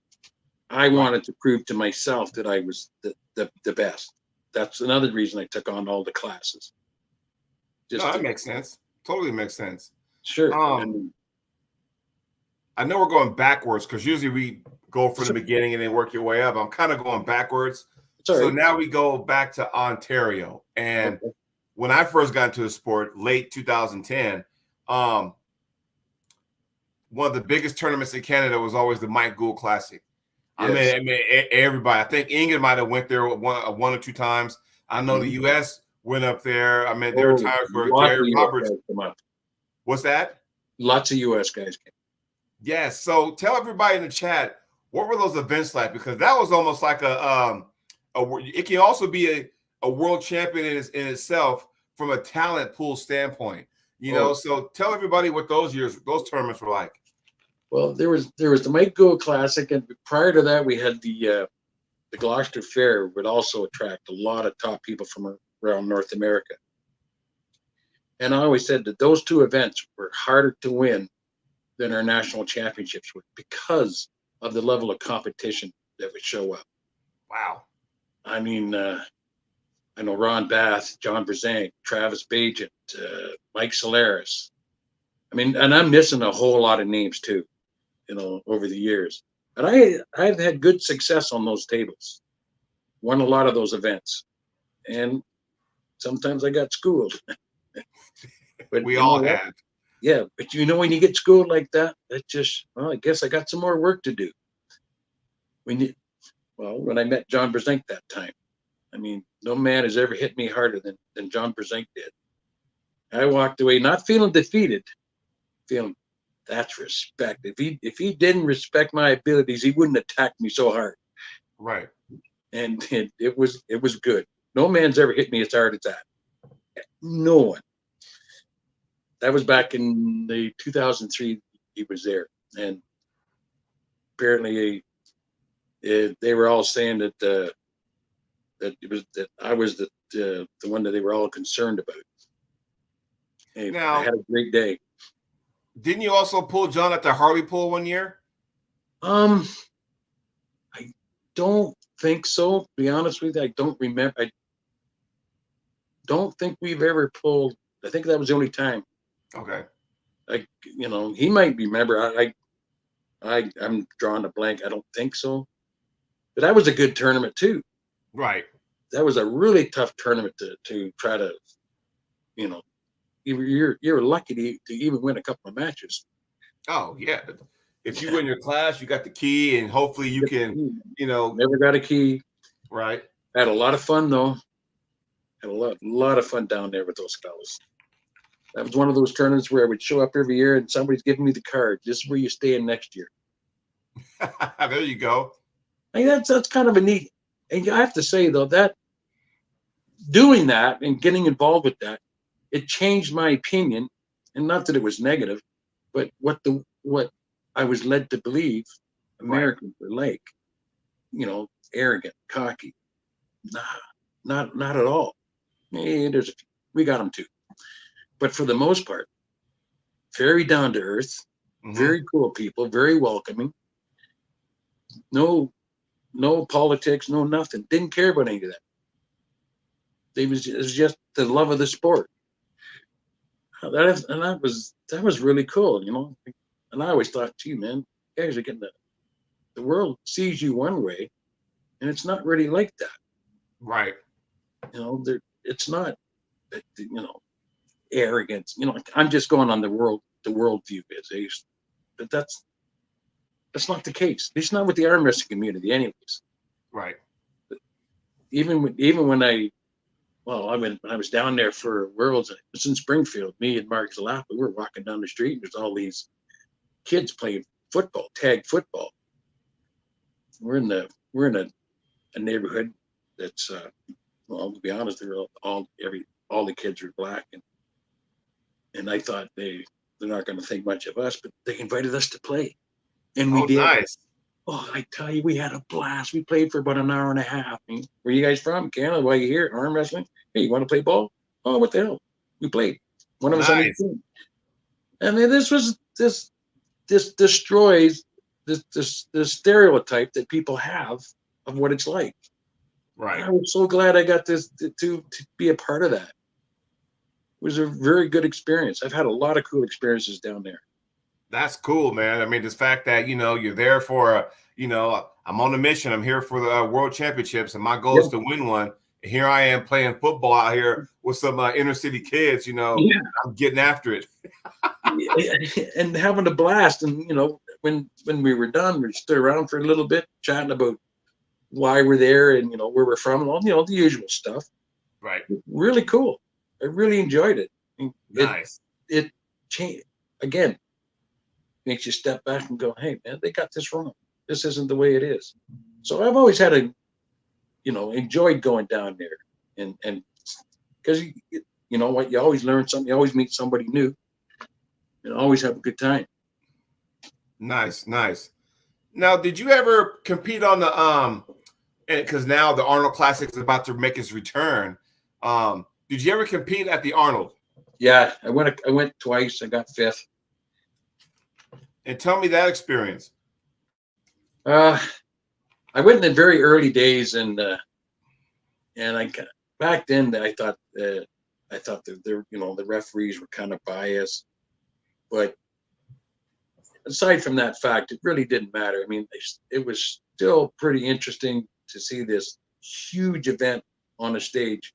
I wanted to prove to myself that I was the best. That's another reason I took on all the classes. No, that makes sense. Totally makes sense. Sure. I know we're going backwards because usually we go from the beginning and then work your way up. I'm kind of going backwards. So now we go back to Ontario. And when I first got into the sport, late 2010, one of the biggest tournaments in Canada was always the Mike Gould Classic. Yes. I mean, everybody. I think England might have went there one or two times. I know the U.S. went up there. I mean, there were times where Jerry Roberts. What's that? Lots of U.S. guys came. Yes. So tell everybody in the chat, what were those events like? Because that was almost like it can also be a world champion in itself from a talent pool standpoint. You know, so tell everybody what those tournaments were like. Well, there was the Mike Gould Classic, and prior to that, we had the Gloucester Fair would also attract a lot of top people from around North America. And I always said that those two events were harder to win than our national championships were because of the level of competition that would show up. Wow. I mean, I know Ron Bath, John Brzenk, Travis Bagent, Mike Solaris. I mean, and I'm missing a whole lot of names too, you know, over the years. But I've had good success on those tables, won a lot of those events, and sometimes I got schooled. But we all have. Yeah, but you know, when you get schooled like that, I guess I got some more work to do. When I met John Brzenk that time, I mean, no man has ever hit me harder than John Brzenk did. I walked away not feeling defeated, feeling that's respect. If he didn't respect my abilities, he wouldn't attack me so hard. Right. And it was good. No man's ever hit me as hard as that. No one. That was back in the 2003. He was there, and apparently, they were all saying that I was the one that they were all concerned about. Hey, now, I had a great day. Didn't you also pull John at the Harley Pool one year? I don't think so. To be honest with you, I don't remember. I don't think we've ever pulled. I think that was the only time. Okay. He might remember. I'm drawing a blank. I don't think so. But that was a good tournament too. Right. That was a really tough tournament to try to, you're lucky to even win a couple of matches. Oh yeah. If you win your class, you got the key, and hopefully you can, Never got a key. Right. Had a lot of fun though. Had a lot of fun down there with those fellas. That was one of those tournaments where I would show up every year and somebody's giving me the card. This is where you're staying next year. There you go. I mean, that's kind of a neat. And I have to say though, that doing that and getting involved with that, it changed my opinion. And not that it was negative, but what I was led to believe Americans were like, arrogant, cocky. Nah, not at all. Hey, we got them too. But for the most part, very down to earth, very cool people, very welcoming. No politics, no nothing. Didn't care about any of that. It was just the love of the sport. That was really cool, And I always thought, gee, man, you guys are getting the world sees you one way, and it's not really like that. Right. It's not, arrogance. I'm just going on the world view is, but that's not the case. It's not with the arm wrestling community, anyways. Right. But even when I was down there for Worlds, it was in Springfield. Me and Mark Zalapa, we were walking down the street, and there's all these kids playing football, tag football. We're in a neighborhood that's to be honest, they're all the kids are black, and I thought they're not going to think much of us, but they invited us to play, and we did. Nice. Oh, I tell you, we had a blast. We played for about an hour and a half. Where you guys from? Canada? Why you here? Arm wrestling? Hey, you want to play ball? Oh, what the hell? We played. One of us on the team. And then this destroys the stereotype that people have of what it's like. Right. I was so glad I got to be a part of that. It was a very good experience. I've had a lot of cool experiences down there. That's cool, man. I mean, this fact that, you're there for, I'm on a mission. I'm here for the world championships, and my goal is to win one. And here I am playing football out here with some inner city kids, I'm getting after it. And having a blast. And, when we were done, we stood around for a little bit chatting about why we're there and, where we're from, and all, the usual stuff. Right. Really cool. I really enjoyed it. Nice. It changed again. Makes you step back and go, hey man, they got this wrong. This isn't the way it is. So I've always had enjoyed going down there, and because you know what, you always learn something, you always meet somebody new, and always have a good time. Nice. Now, did you ever compete on the because now the Arnold Classic is about to make its return. Did you ever compete at the Arnold? Yeah, I went twice. I got 5th. And tell me that experience. I went in the very early days, and I back then I thought that the referees were kind of biased, but aside from that fact, it really didn't matter. I mean, it was still pretty interesting to see this huge event on a stage,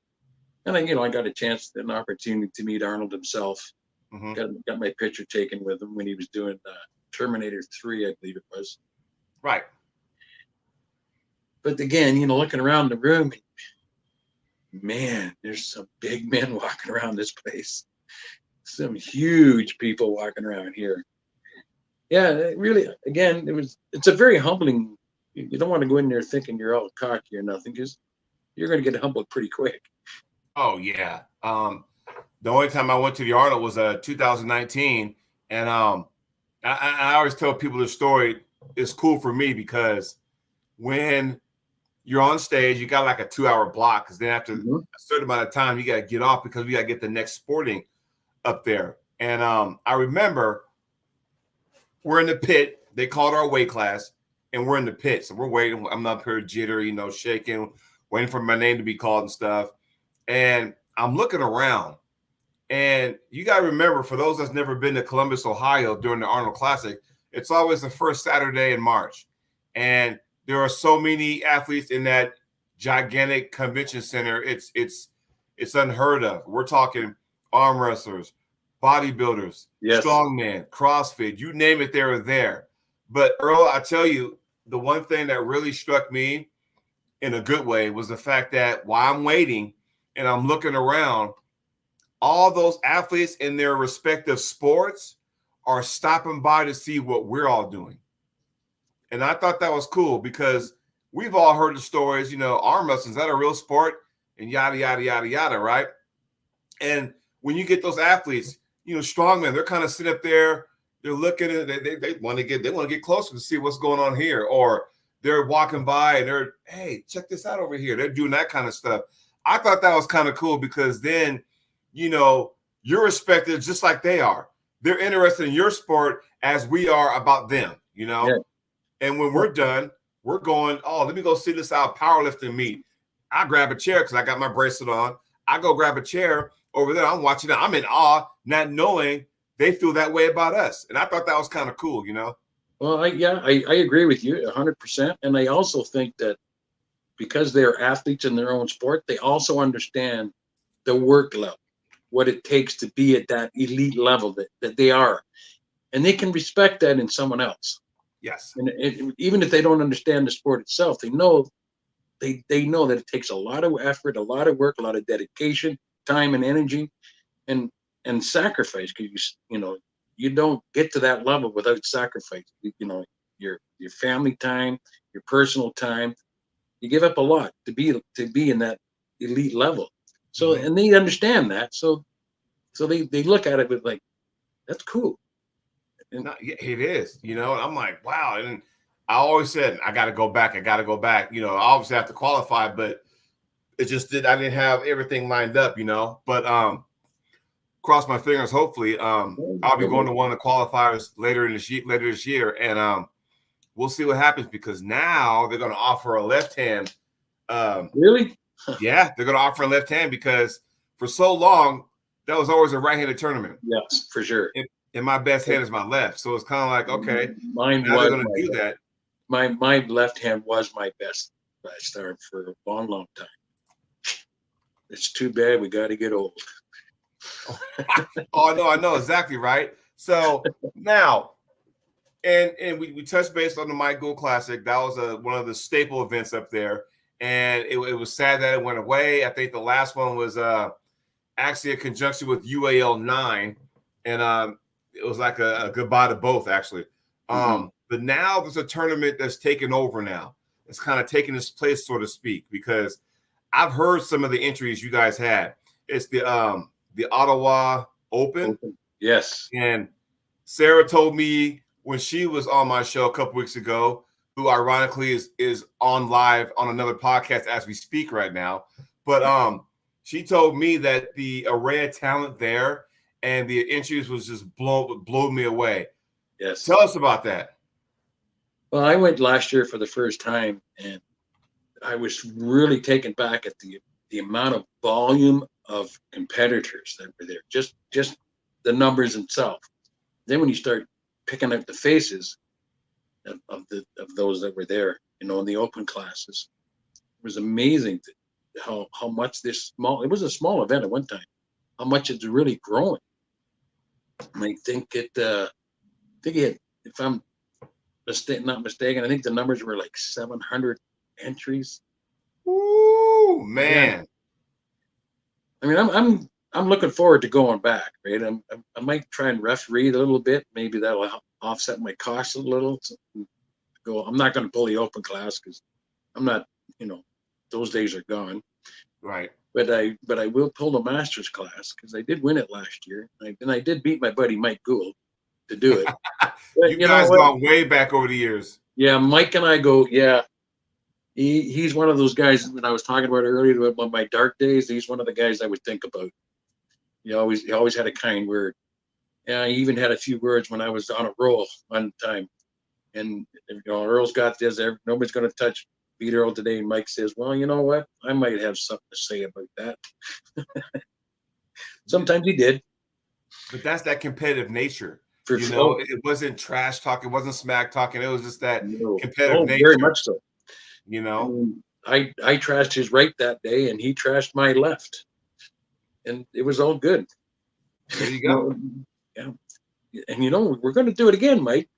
and I got a chance, an opportunity to meet Arnold himself. Mm-hmm. Got my picture taken with him when he was doing Terminator 3, I believe it was. Right. But again, looking around the room, man, there's some big men walking around this place. Some huge people walking around here. Yeah, it really, again, it's a very humbling. You don't want to go in there thinking you're all cocky or nothing, because you're going to get humbled pretty quick. Oh yeah. The only time I went to the Arnold was 2019, and I always tell people this story. It's cool for me because when you're on stage, you got like a 2-hour block, because then after a certain amount of time, you got to get off because we got to get the next sporting up there. And I remember we're in the pit. They called our weight class, and we're in the pit. So we're waiting. I'm up here jittery, shaking, waiting for my name to be called and stuff. And I'm looking around. And you got to remember, for those that's never been to Columbus, Ohio during the Arnold Classic, it's always the first Saturday in March. And there are so many athletes in that gigantic convention center. It's unheard of. We're talking arm wrestlers, bodybuilders, strongman, CrossFit, you name it, they're there. But Earl, I tell you, the one thing that really struck me in a good way was the fact that while I'm waiting and I'm looking around, all those athletes in their respective sports are stopping by to see what we're all doing. And I thought that was cool, because we've all heard the stories, arm wrestling, is that a real sport? And yada, yada, yada, yada, right? And when you get those athletes, strongmen, they're kind of sitting up there, they're looking at it, they want to get closer to see what's going on here. Or they're walking by and they're, hey, check this out over here. They're doing that kind of stuff. I thought that was kind of cool, because then you're respected just like they are. They're interested in your sport as we are about them, Yeah. And when we're done, we're going, oh, let me go see this out powerlifting meet. I grab a chair because I got my bracelet on. I go grab a chair over there. I'm watching it. I'm in awe, not knowing they feel that way about us. And I thought that was kind of cool, Well, I agree with you 100%. And I also think that because they're athletes in their own sport, they also understand the work level, what it takes to be at that elite level that they are. And they can respect that in someone else. Yes. And even if they don't understand the sport itself, they know that it takes a lot of effort, a lot of work, a lot of dedication, time and energy, and sacrifice, because you don't get to that level without sacrifice. Your family time, your personal time, you give up a lot to be in that elite level. So and they understand that. So they look at it with like, that's cool. And it is, and I'm like, wow. And I always said, I got to go back. I obviously have to qualify, but it just I didn't have everything lined up, but cross my fingers. Hopefully I'll be going to one of the qualifiers later this year. And we'll see what happens because now they're going to offer a left hand. Really? Yeah, they're going to offer a left hand because for so long that was always a right-handed tournament. Yes, for sure. And my best hand is my left, so it's kind of like okay, mine now was they're going to do that. My left hand was my best arm for a long, long time. It's too bad we got to get old. Oh no, I know exactly right. So now, and we touched base on the Mike Gould Classic. That was one of the staple events up there, and it was sad that it went away. I think the last one was actually a conjunction with UAL 9, and it was like a goodbye to both actually. But now there's a tournament that's taken over now. It's kind of taking its place, so to speak, because I've heard some of the entries you guys had. It's the Ottawa Open. Yes. And Sarah told me when she was on my show a couple weeks ago, who ironically is on live on another podcast as we speak right now. But she told me that the array of talent there and the entries was just blew me away. Yes. Tell us about that. Well, I went last year for the first time, and I was really taken back at the amount of volume of competitors that were there. Just the numbers themselves. Then when you start picking out the faces of those that were there, in the open classes, it was amazing how much it was a small event at one time, how much it's really growing. I think it had, if I'm not mistaken, I think the numbers were like 700 entries. Ooh, man. Yeah. I mean, I'm looking forward to going back, right? I might try and referee a little bit. Maybe that'll offset my costs a little. I'm not going to pull the open class because I'm not, those days are gone. Right. But I will pull the Masters class because I did win it last year, and I did beat my buddy Mike Gould to do it. But you guys gone way back over the years. Yeah, Mike and I go. Yeah, he's one of those guys that I was talking about earlier about my dark days. He's one of the guys I would think about. He always had a kind word. Yeah, he even had a few words when I was on a roll one time. And Earl's got this. Nobody's going to beat Earl today. And Mike says, "Well, you know what? I might have something to say about that." Sometimes he did. But that's that competitive nature. For sure. It wasn't trash talk. It wasn't smack talking. It was just that competitive nature. Very much so. I trashed his right that day, and he trashed my left, and it was all good. There you go. Yeah, and we're going to do it again, Mike.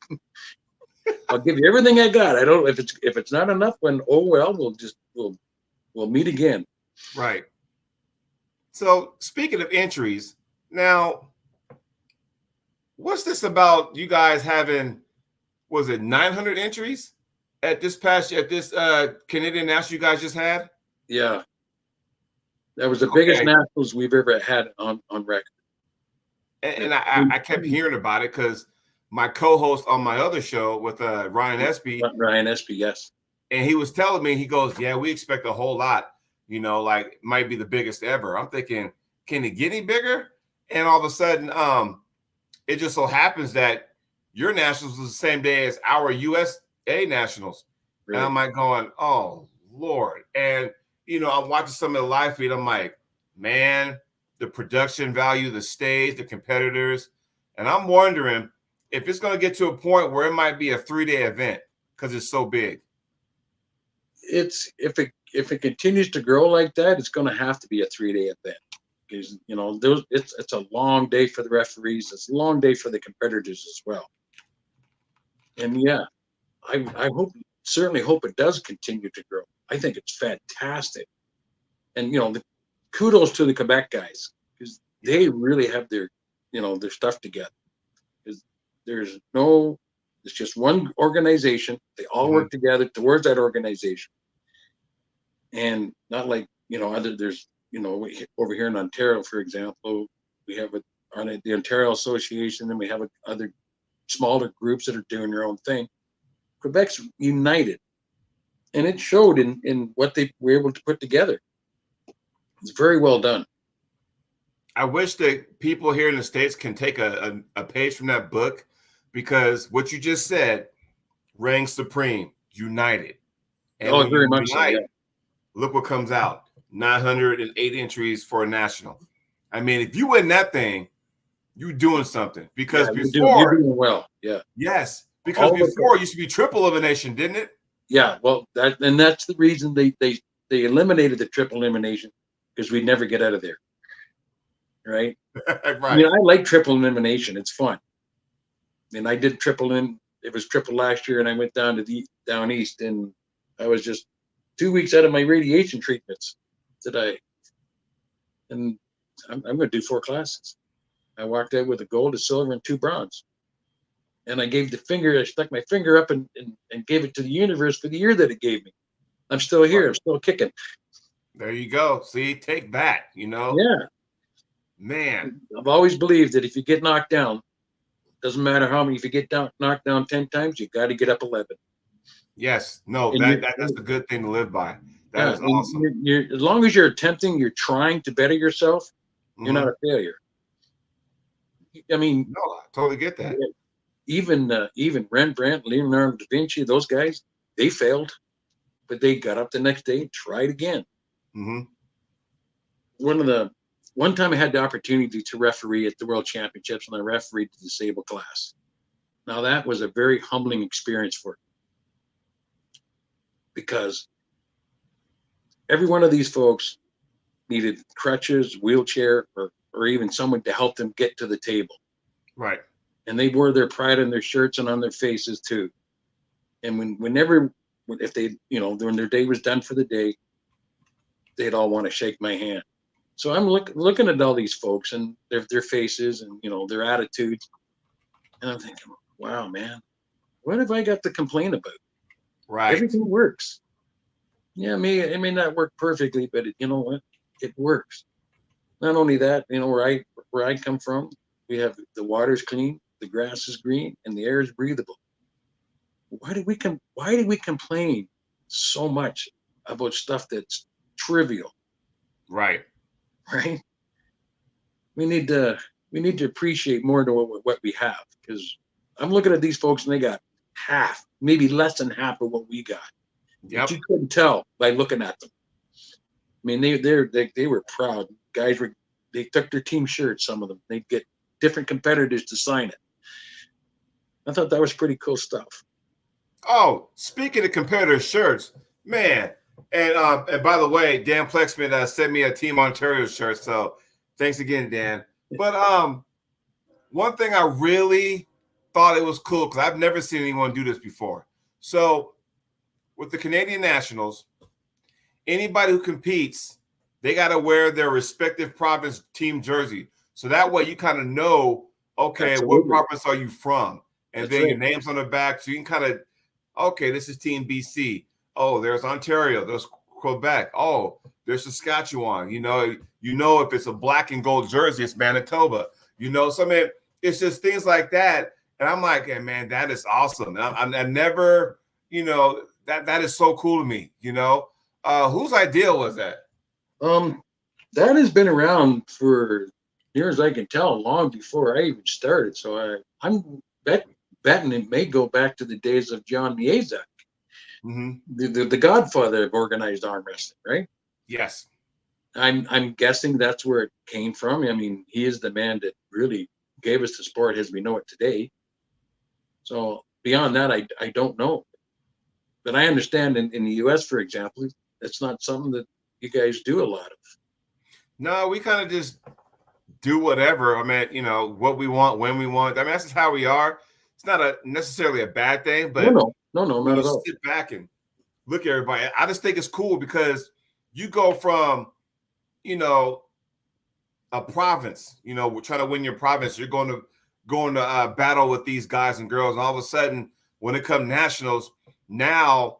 I'll give you everything I got. I don't if it's not enough. We'll meet again. Right. So speaking of entries, now, what's this about you guys having? Was it 900 entries at this Canadian National you guys just had? Yeah, that was the biggest nationals we've ever had on record. And I kept hearing about it because my co-host on my other show with Ryan Espy. Ryan Espy, yes. And he was telling me, he goes, yeah, we expect a whole lot, like might be the biggest ever. I'm thinking, can it get any bigger? And all of a sudden, it just so happens that your nationals was the same day as our USA nationals. Really? And I'm like going, oh, Lord. And, I'm watching some of the live feed. I'm like, man, the production value, the stage, the competitors. And I'm wondering if it's going to get to a point where it might be a 3-day event because it's so big. If it continues to grow like that, it's going to have to be a 3-day event because it's a long day for the referees. It's a long day for the competitors as well. And yeah, I certainly hope it does continue to grow. I think it's fantastic. And kudos to the Quebec guys because they really have their stuff together. Because it's just one organization. They all work together towards that organization. And not like, there's, over here in Ontario, for example, we have the Ontario Association, and we have other smaller groups that are doing their own thing. Quebec's united. And it showed in what they were able to put together. It's very well done. I wish that people here in the States can take a page from that book because what you just said, reigns supreme, united. And Oh, when you very much so. unite, Yeah. look what comes out. 908 entries for a national. I mean, if you win that thing, you're doing something. Because Yeah, you're before, doing well. Yeah. yes, because All the before it used to be triple elimination, didn't it? Yeah, well, that's the reason they eliminated the triple elimination, because we'd never get out of there, right? I mean, Right. I like triple elimination; it's fun. And I did triple in. It was triple last year, and I went down to down east, and I was just 2 weeks out of my radiation treatments today, and I'm going to do 4 classes. I walked out with a gold, a silver, and 2 bronze. And I stuck my finger up and gave it to the universe for the year that it gave me. I'm still here. Right. I'm still kicking. There you go. See, take that, Yeah. Man. I've always believed that if you get knocked down, doesn't matter how many, if you get knocked down 10 times, you got to get up 11. Yes. No, And that's a good thing to live by. That yeah, is awesome. you're as long as you're attempting, you're trying to better yourself, you're not a failure. I mean, no, I totally get that. Even Rembrandt, Leonardo da Vinci, those guys, they failed, but they got up the next day and tried again. One time I had the opportunity to referee at the World Championships, and I refereed the disabled class. Now that was a very humbling experience for me, because every one of these folks needed crutches, wheelchair, or even someone to help them get to the table. Right. And they wore their pride on their shirts and on their faces too. And when their day was done for the day, they'd all want to shake my hand. So I'm looking at all these folks and their faces and their attitudes, and I'm thinking, wow, man, what have I got to complain about? Right. Everything works. Yeah, it may not work perfectly, but you know what? It works. Not only that, where I come from, we have the water's clean, the grass is green, and the air is breathable. Why do we complain so much about stuff that's trivial? Right. Right? We need to appreciate more to what we have, because I'm looking at these folks and they got half, maybe less than half of what we got. Yep. But you couldn't tell by looking at them. I mean, they were proud. Guys they took their team shirts. Some of them, they'd get different competitors to sign it. I thought that was pretty cool stuff. Oh, speaking of competitor shirts, man, and by the way, Dan Plexman sent me a Team Ontario shirt, so thanks again, Dan. But one thing I really thought it was cool, because I've never seen anyone do this before. So with the Canadian Nationals, anybody who competes, they got to wear their respective province team jersey. So that way you kind of know, okay, Absolutely. what province are you from? And That's then right. your name's on the back, so you can kind of, okay, this is Team BC. Oh, there's Ontario. There's Quebec. Oh, there's Saskatchewan. You know if it's a black and gold jersey, it's Manitoba. So I mean, it's just things like that. And I'm like, hey, man, that is awesome. And I never, that is so cool to me. Whose idea was that? That has been around for near as I can tell, long before I even started. So I'm betting it may go back to the days of John Miezak, the godfather of organized arm wrestling, right? Yes. I'm guessing that's where it came from. I mean, he is the man that really gave us the sport as we know it today. So beyond that, I don't know. But I understand in the US, for example, it's not something that you guys do a lot of. No, we kind of just do whatever. I mean, what we want, when we want. I mean, that's just how we are. It's not necessarily a bad thing, but no, not at all. Sit back and look at everybody. I just think it's cool because you go from, a province, we're trying to win your province. You're going to battle with these guys and girls, and all of a sudden, when it comes nationals, now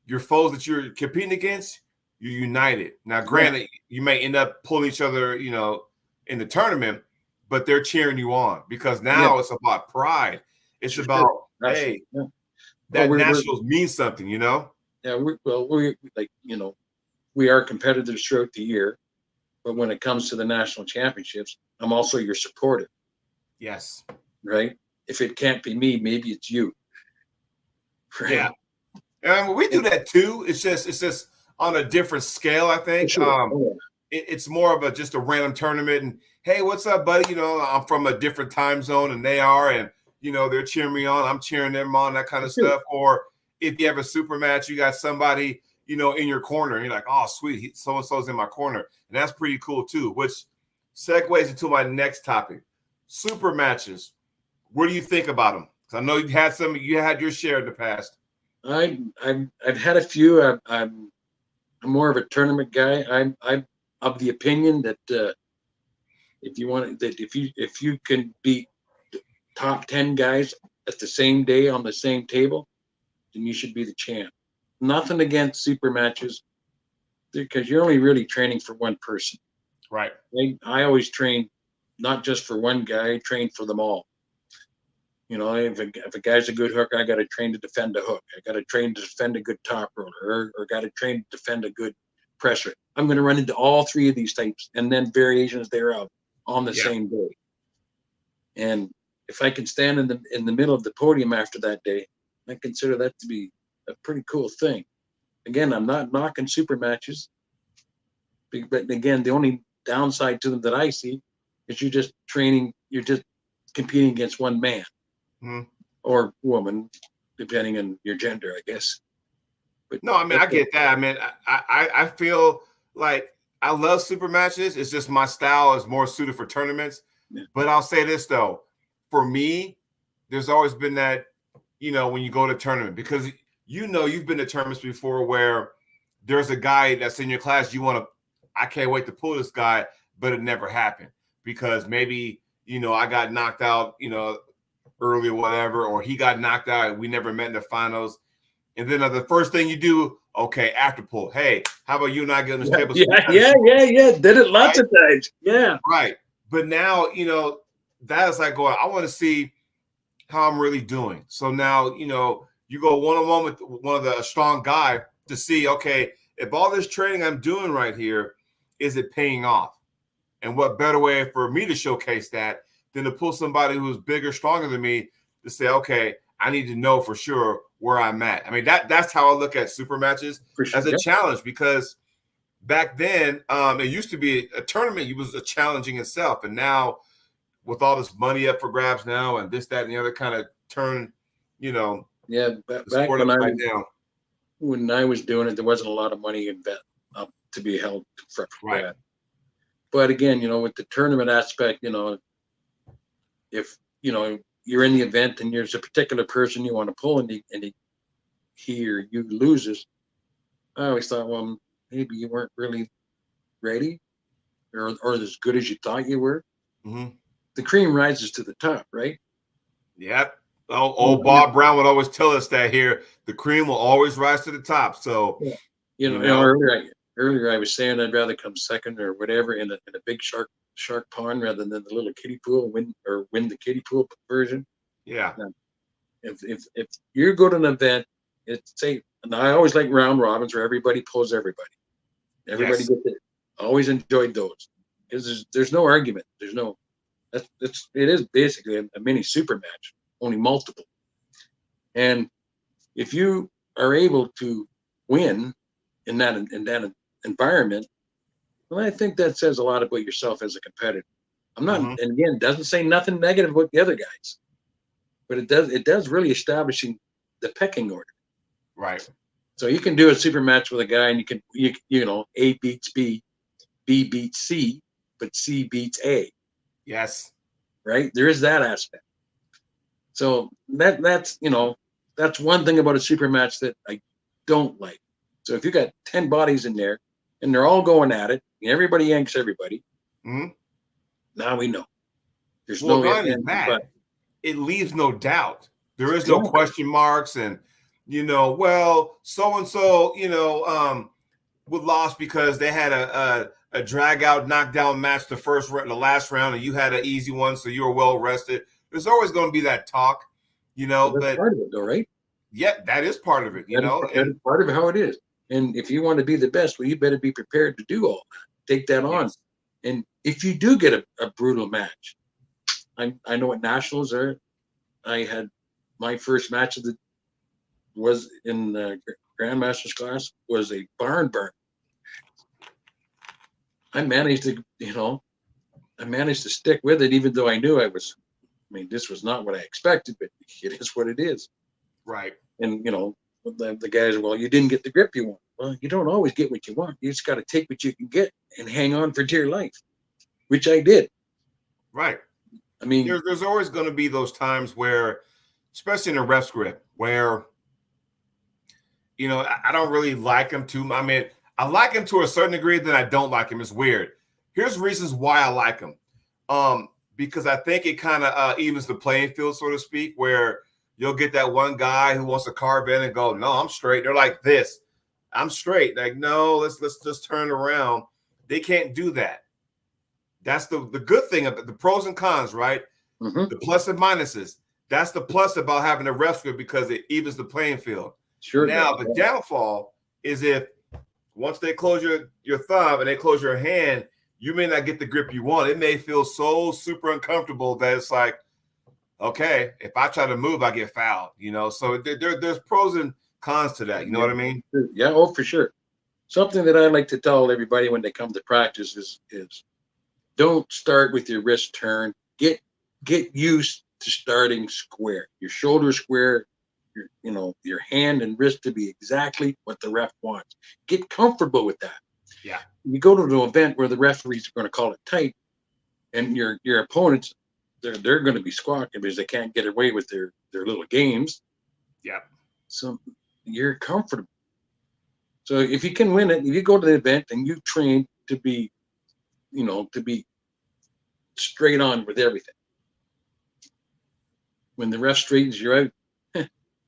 your foes that you're competing against, you're united. Now, granted, you may end up pulling each other, in the tournament, but they're cheering you on because now it's about pride. It's about, hey, that nationals means something, Yeah, we are competitors throughout the year, but when it comes to the national championships, I'm also your supporter. Yes. Right? If it can't be me, maybe it's you. Right? Yeah. And we do that too. It's just on a different scale, I For think. sure. Oh, It's more of just a random tournament. And hey, what's up, buddy? You know, I'm from a different time zone than they are, and they're cheering me on. I'm cheering them on, that kind for of sure. stuff. Or if you have a super match, you got somebody in your corner, and you're like, oh, sweet, so and so's in my corner, and that's pretty cool too. Which segues into my next topic: super matches. What do you think about them? Because I know you had some. You had your share in the past. I've had a few. I'm more of a tournament guy. I'm of the opinion that if you can beat the top 10 guys at the same day on the same table, then you should be the champ. Nothing against super matches, because you're only really training for one person. Right. I always train not just for one guy, I train for them all. If a guy's a good hooker, I got to train to defend a hook. I got to train to defend a good top roller, or got to train to defend a good presser. I'm going to run into all three of these types and then variations thereof on the same day. And if I can stand in the middle of the podium after that day, I consider that to be a pretty cool thing. Again, I'm not knocking super matches, but again, the only downside to them that I see is you're just competing against one man. Mm-hmm. Or woman, depending on your gender, I guess. But no, I mean, I get that. I mean, I feel like I love super matches. It's just my style is more suited for tournaments. Yeah. But I'll say this though, for me, there's always been that, when you go to a tournament, because you've been to tournaments before where there's a guy that's in your class, I can't wait to pull this guy, but it never happened because maybe, I got knocked out, early or whatever, or he got knocked out. We never met in the finals. And then the first thing you do, okay, after pull, hey, how about you and I get on this table? Yeah. Did it lots of times. Yeah. Right. But now, that is like going, I want to see how I'm really doing. So now, you go one-on-one with one of a strong guy to see, okay, if all this training I'm doing right here, is it paying off? And what better way for me to showcase that than to pull somebody who's bigger, stronger than me to say, okay, I need to know for sure where I'm at. I mean, that's how I look at super matches as a challenge, because back then, it used to be a tournament. It was a challenging itself. And now with all this money up for grabs now and this, that, and the other kind of turn, Yeah, back when I was doing it, there wasn't a lot of money to be held for that. But again, with the tournament aspect, if you're in the event and there's a particular person you want to pull and he or you loses, I always thought, well, maybe you weren't really ready or as good as you thought you were. Mm-hmm. The cream rises to the top, right? Yep. Bob Brown would always tell us that here, the cream will always rise to the top. So, earlier I was saying I'd rather come second or whatever in a big shark pond rather than the little kiddie pool win the kiddie pool version. Yeah. Now, if you go to an event, and I always like round robins where everybody pulls everybody. Everybody gets it. I always enjoyed those because there's no argument. It is basically a mini super match, only multiple. And if you are able to win in that environment, well, I think that says a lot about yourself as a competitor. I'm not, and again, doesn't say nothing negative about the other guys, but it does really establishing the pecking order. Right. So you can do a super match with a guy, and A beats B, B beats C, but C beats A. Yes. Right. There is that aspect. So that's one thing about a super match that I don't like. So if you got 10 bodies in there and they're all going at it, and everybody yanks everybody, now we know. There's no not only that, it leaves no doubt. There is no question marks, and so and so, would lost because they had a drag out knockdown match the last round, and you had an easy one, so you were well rested. There's always going to be that talk, that's part of it, though, right? Yeah, that is part of it, that is part of how it is. And if you want to be the best, well, you better be prepared to do all that. Take that on. And if you do get a brutal match, I know what nationals are. I had my first match of was in the Grandmaster's class was a barn burn. I managed to, I managed to stick with it, even though I knew this was not what I expected, but it is what it is. Right. And, the guys, well, you didn't get the grip you want. Well, you don't always get what you want. You just got to take what you can get and hang on for dear life, which I did. Right. I mean, there's always going to be those times where, especially in a ref's grip, where, I don't really like him too. I mean, I like him to a certain degree, then I don't like him. It's weird. Here's reasons why I like him. Because I think it kind of evens the playing field, so to speak, where you'll get that one guy who wants to carve in and go, no, I'm straight. They're like this. I'm straight. Like, no, let's just turn around. They can't do that. That's the good thing of the pros and cons, right? mm-hmm. The plus and minuses. That's the plus about having a ref grip because it evens the playing field. Sure. Now, the downfall is if once they close your thumb and they close your hand, you may not get the grip you want. It may feel so super uncomfortable that it's like, okay, if I try to move, I get fouled, So there's pros and cons to that. You know what I mean? Yeah, oh, for sure. Something that I like to tell everybody when they come to practice is don't start with your wrist turn. Get used to starting square. Your shoulder square, your hand and wrist to be exactly what the ref wants. Get comfortable with that. Yeah. You go to an event where the referees are going to call it tight, and your opponents, they're going to be squawking because they can't get away with their little games. Yeah. So you're comfortable. So if you can win it, if you go to the event and you train to be, to be straight on with everything. When the ref straightens you out,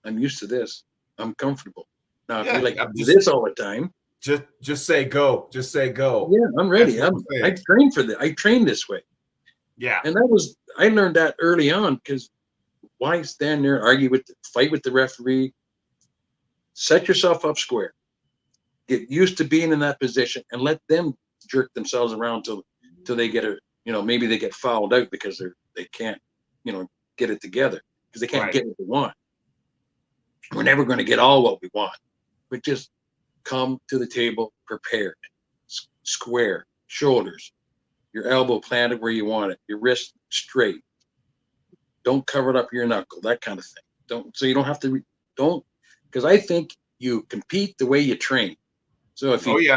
I'm used to this. I'm comfortable. Now, if you like to do this all the time, just say go. Just say go. Yeah, I'm ready. I trained for this. I trained this way. Yeah. And I learned that early on because why stand there, fight with the referee? Set yourself up square. Get used to being in that position and let them jerk themselves around till they get maybe they get fouled out because they can't, get it together because they can't get what they want. We're never going to get all what we want, but just come to the table prepared, square, shoulders, your elbow planted where you want it, your wrist straight. Don't cover up your knuckle, that kind of thing. So you don't have to, because I think you compete the way you train. So if you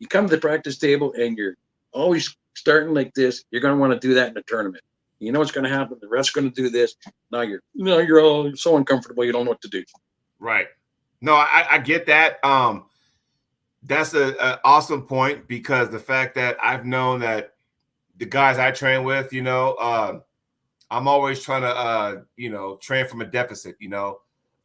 come to the practice table and you're always starting like this, you're going to want to do that in a tournament. You know what's going to happen. The ref's going to do this. Now you're all so uncomfortable. You don't know what to do. Right. No, I get that. That's an awesome point because the fact that I've known that the guys I train with, I'm always trying to, train from a deficit.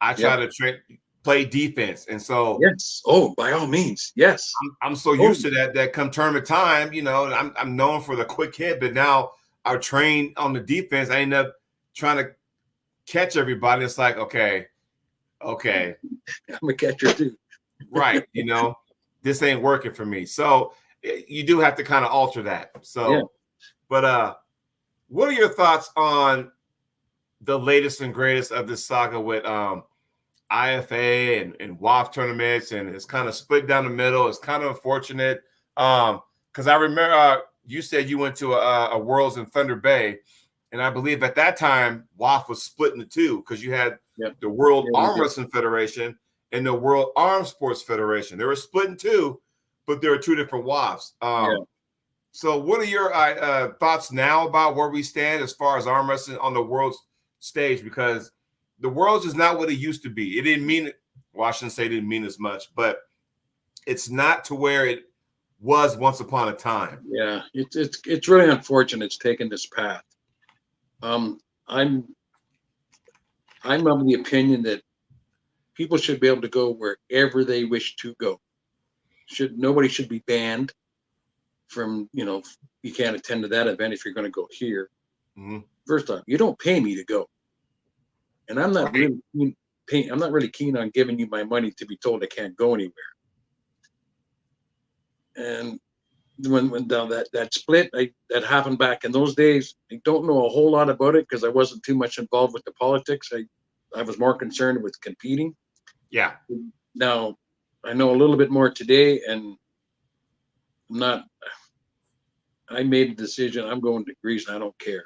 I try to play defense, and so yes. Oh, by all means, yes. I'm so used to that come tournament time, I'm known for the quick hit, but now I train on the defense. I end up trying to catch everybody. It's like, okay, I'm a catcher too. Right. This ain't working for me. So you do have to kind of alter that. So, but what are your thoughts on the latest and greatest of this saga with IFA and WAF tournaments, and it's kind of split down the middle? It's kind of unfortunate because I remember you said you went to a Worlds in Thunder Bay, and I believe at that time WAF was split into two because you had the World Arm Wrestling Federation and the World Arm Sports Federation. They were split in two, but there are two different WAFs. So what are your thoughts now about where we stand as far as arm wrestling on the world stage? Because the Worlds is not what it used to be. It didn't mean it. Well, I shouldn't say it didn't mean as much, but it's not to where it was once upon a time. Yeah, it's really unfortunate it's taken this path. I'm of the opinion that people should be able to go wherever they wish to go. Nobody should be banned from, you can't attend to that event if you're going to go here. Mm-hmm. First off, you don't pay me to go. And I'm not really keen on giving you my money to be told I can't go anywhere. And when that split that happened back in those days, I don't know a whole lot about it because I wasn't too much involved with the politics. I was more concerned with competing. Yeah. Now, I know a little bit more today, and I'm not. I made a decision. I'm going to Greece, and I don't care.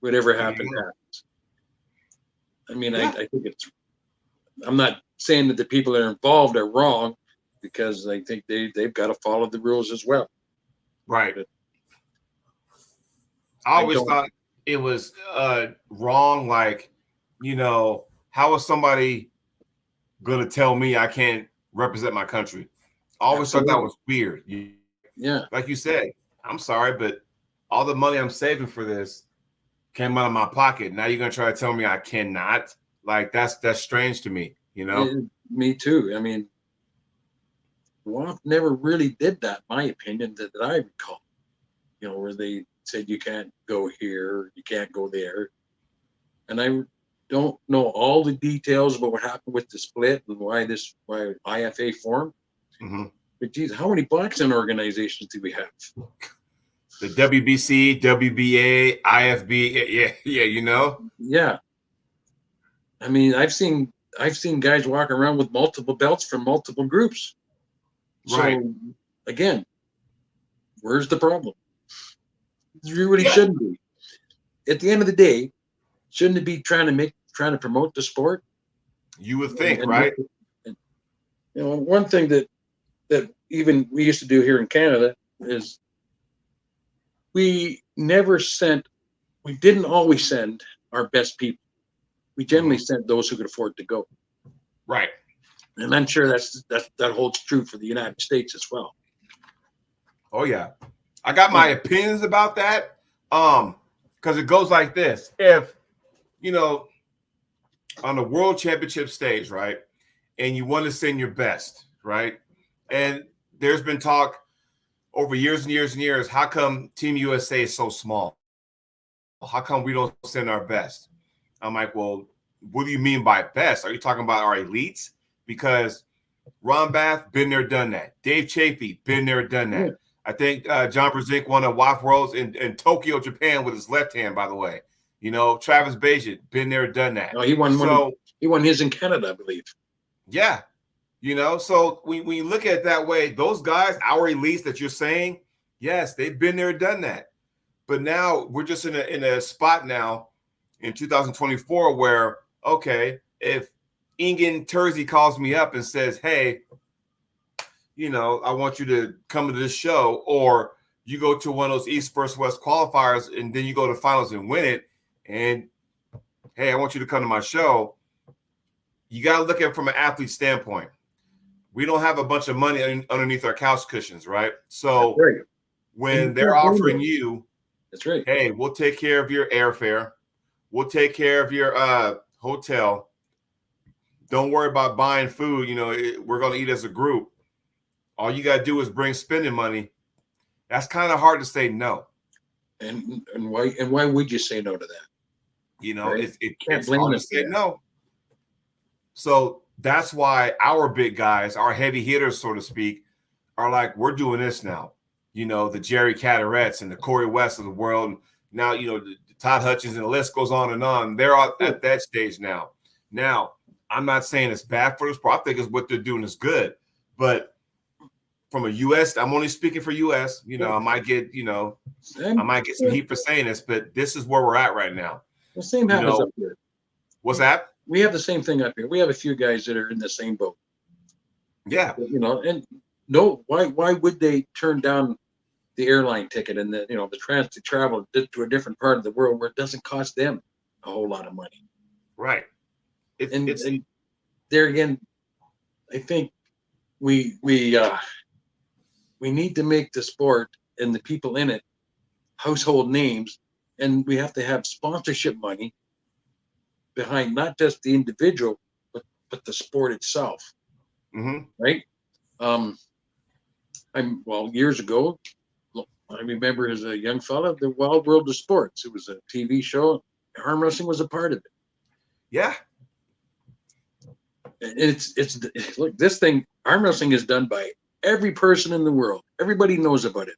Whatever There you happens, go. happens. I mean, Yeah. I think it's. I'm not saying that the people that are involved are wrong, because I think they've got to follow the rules as well. Right. But I I always don't. thought it was wrong. Like, how is somebody gonna tell me I can't represent my country? I always thought that Absolutely. was weird. Yeah. Like you said, I'm sorry, but all the money I'm saving for this came out of my pocket. Now you're gonna try to tell me I cannot? Like that's strange to me, Me too. I mean, WAF never really did that, in my opinion, that I recall. Where they said you can't go here, you can't go there. And I don't know all the details about what happened with the split and why IFA formed. Mm-hmm. But geez, how many boxing organizations do we have? The WBC, WBA, IFB, yeah. Yeah. I mean, I've seen guys walk around with multiple belts from multiple groups. Right. So again, where's the problem? It really Yeah. shouldn't be. At the end of the day, shouldn't it be trying to promote the sport? You would think, And right? one thing that even we used to do here in Canada is we didn't always send our best people. We generally sent those who could afford to go. Right. And I'm sure that holds true for the United States as well. Oh yeah. I got my opinions about that. Because it goes like this. If, on the world championship stage, right, and you want to send your best, right? And there's been talk over years and years and years, how come Team USA is so small? How come we don't send our best? I'm like, well, what do you mean by best? Are you talking about our elites? Because Ron Bath, been there, done that. Dave Chafee, been there, done that. Yeah. I think John Brzezinski won a WAF Worlds in Tokyo, Japan with his left hand, by the way. Travis Bajan, been there, done that. Oh, he won his in Canada, I believe. Yeah. So when you look at it that way, those guys, our elites that you're saying, yes, they've been there, done that. But now we're just in a spot now in 2024 where, okay, if Ingen Terzi calls me up and says, hey, I want you to come to this show, or you go to one of those East versus West qualifiers and then you go to finals and win it, and hey, I want you to come to my show. You got to look at it from an athlete standpoint. We don't have a bunch of money underneath our couch cushions, right? So right. When they're offering you, that's right. Hey, we'll take care of your airfare. We'll take care of your hotel. Don't worry about buying food. We're going to eat as a group. All you got to do is bring spending money. That's kind of hard to say no. And why would you say no to that? Right? Can't it's hard to say no. So that's why our big guys, our heavy hitters, so to speak, are like, we're doing this now. The Jerry Catarettes and the Corey West of the world. Now, the Todd Hutchins, and the list goes on and on. They're all at that stage now. Now, I'm not saying it's bad for the sport. I think it's what they're doing is good. But from a U.S., I'm only speaking for U.S. I might get, some heat for saying this, but this is where we're at right now. The same happens up here. What's that? We have the same thing up here. We have a few guys that are in the same boat. Yeah. And no, why would they turn down the airline ticket and the the travel to a different part of the world where it doesn't cost them a whole lot of money? Right. And there again, I think we need to make the sport and the people in it household names, and we have to have sponsorship money behind not just the individual but the sport itself. Mm-hmm. Right. Years ago, I remember as a young fella, the Wild World of Sports. It was a TV show. Arm wrestling was a part of it. Yeah. It's look, this thing, arm wrestling is done by every person in the world. Everybody knows about it.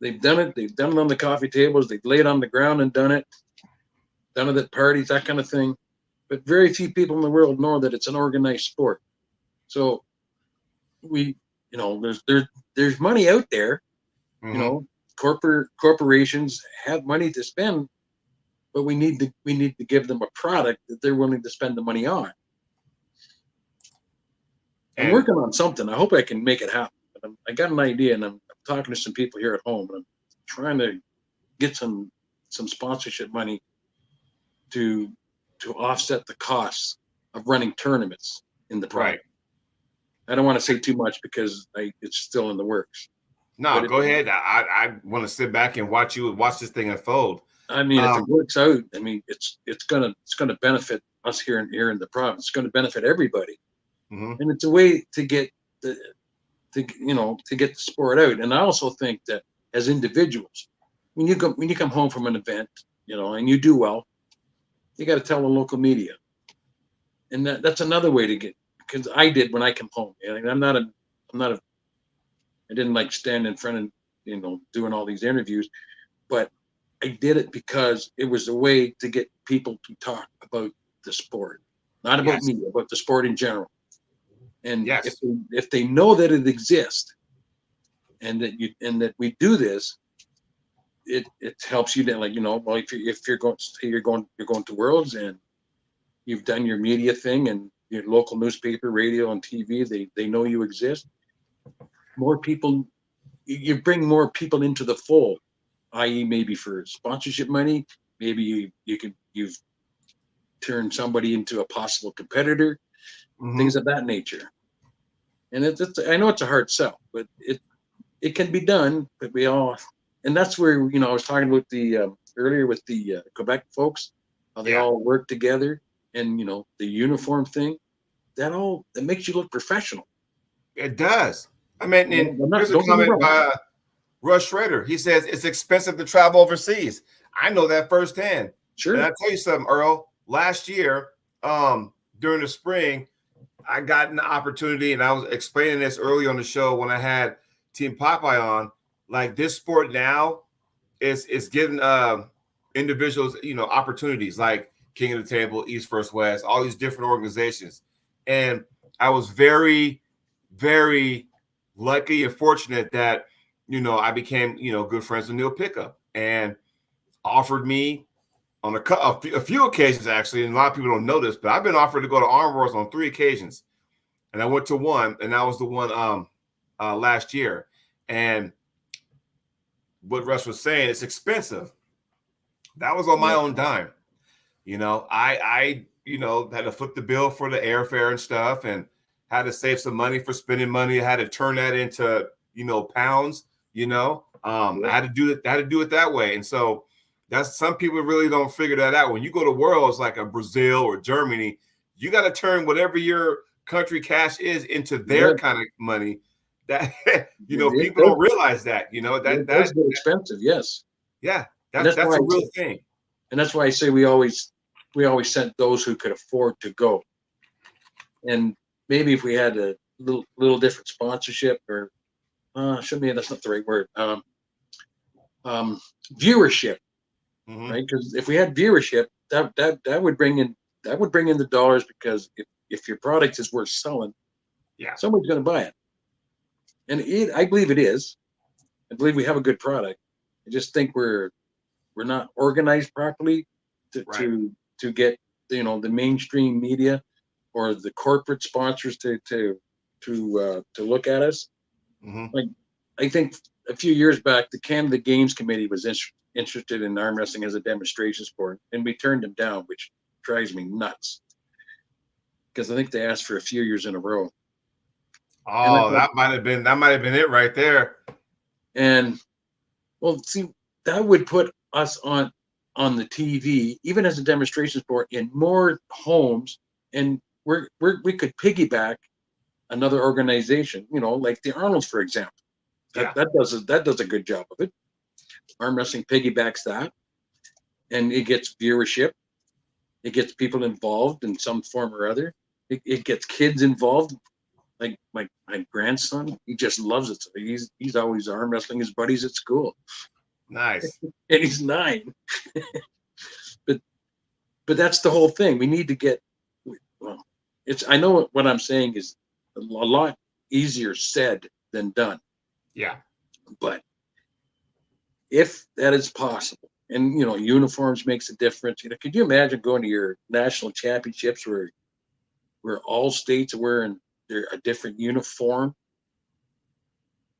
They've done it. They've done it on the coffee tables. They've laid on the ground and done it. Done it at parties, that kind of thing. but very few people in the world know that it's an organized sport. So there's money out there. Corporations have money to spend, but we need to give them a product that they're willing to spend the money on. I'm working on something. I hope I can make it happen. I got an idea, and I'm talking to some people here at home, and I'm trying to get some sponsorship money to offset the costs of running tournaments in the product. Right. I don't want to say too much because it's still in the works. No, go ahead. I want to sit back and watch this thing unfold. I mean, if it works out, I mean, it's gonna benefit us here in the province. It's going to benefit everybody, and it's a way to get the sport out. And I also think that as individuals, when you come home from an event, and you do well, you got to tell the local media, and that's another way to get. Because I did when I come home. I didn't like stand in front of doing all these interviews, but I did it because it was a way to get people to talk about the sport, not about me, about the sport in general. And if they know that it exists, and that we do this, it helps you. Like well, if you're going to Worlds and you've done your media thing and your local newspaper, radio, and TV, they know you exist. More people, you bring more people into the fold, i.e., maybe for sponsorship money. Maybe you've turned somebody into a possible competitor, things of that nature. And I know it's a hard sell, but it can be done. But and that's where I was talking about earlier with the Quebec folks, how they all work together, and the uniform thing, that makes you look professional. It does. I mean, here's a comment by Russ Schrader. He says it's expensive to travel overseas. I know that firsthand. Sure. And I tell you something, Earl. Last year, during the spring, I got an opportunity, and I was explaining this early on the show when I had Team Popeye on. Like, this sport now is giving individuals, opportunities like King of the Table, East First West, all these different organizations. And I was very, very lucky and fortunate that, I became, good friends with Neil Pickup, and offered me on a few occasions, actually, and a lot of people don't know this, but I've been offered to go to Arm Wars on 3 occasions. And I went to one, and that was the one last year. And what Russ was saying, it's expensive. That was on my own dime. I had to foot the bill for the airfare and stuff, and had to save some money for spending money. I had to turn that into, pounds, I had to do it that way. And so that's, some people really don't figure that out. When you go to Worlds like a Brazil or Germany, you got to turn whatever your country cash is into their kind of money. That people don't realize that. That's expensive. Yes. Yeah, that's a real thing. And that's why I say we always sent those who could afford to go. And maybe if we had a little different sponsorship, or that's not the right word. Viewership, right? Because if we had viewership, that would bring in the dollars, because if your product is worth selling, someone's going to buy it. And I believe it is. I believe we have a good product. I just think we're not organized properly to get the mainstream media or the corporate sponsors to look at us. Like, I think a few years back, the Canada Games Committee was interested in arm wrestling as a demonstration sport, and we turned them down, which drives me nuts, because I think they asked for a few years in a row. Oh, that might have been it right there. And well, see, that would put us on the TV, even as a demonstration sport, in more homes, and we could piggyback another organization, like the Arnolds, for example. That does a good job of it. Arm wrestling piggybacks that, and it gets viewership. It gets people involved in some form or other. It gets kids involved. Like my grandson, he just loves it. So he's always arm wrestling his buddies at school. Nice. And he's 9. But but that's the whole thing. We need to get, well, I know what I'm saying is a lot easier said than done. Yeah. But if that is possible, and uniforms makes a difference. Could you imagine going to your national championships where all states are wearing a different uniform?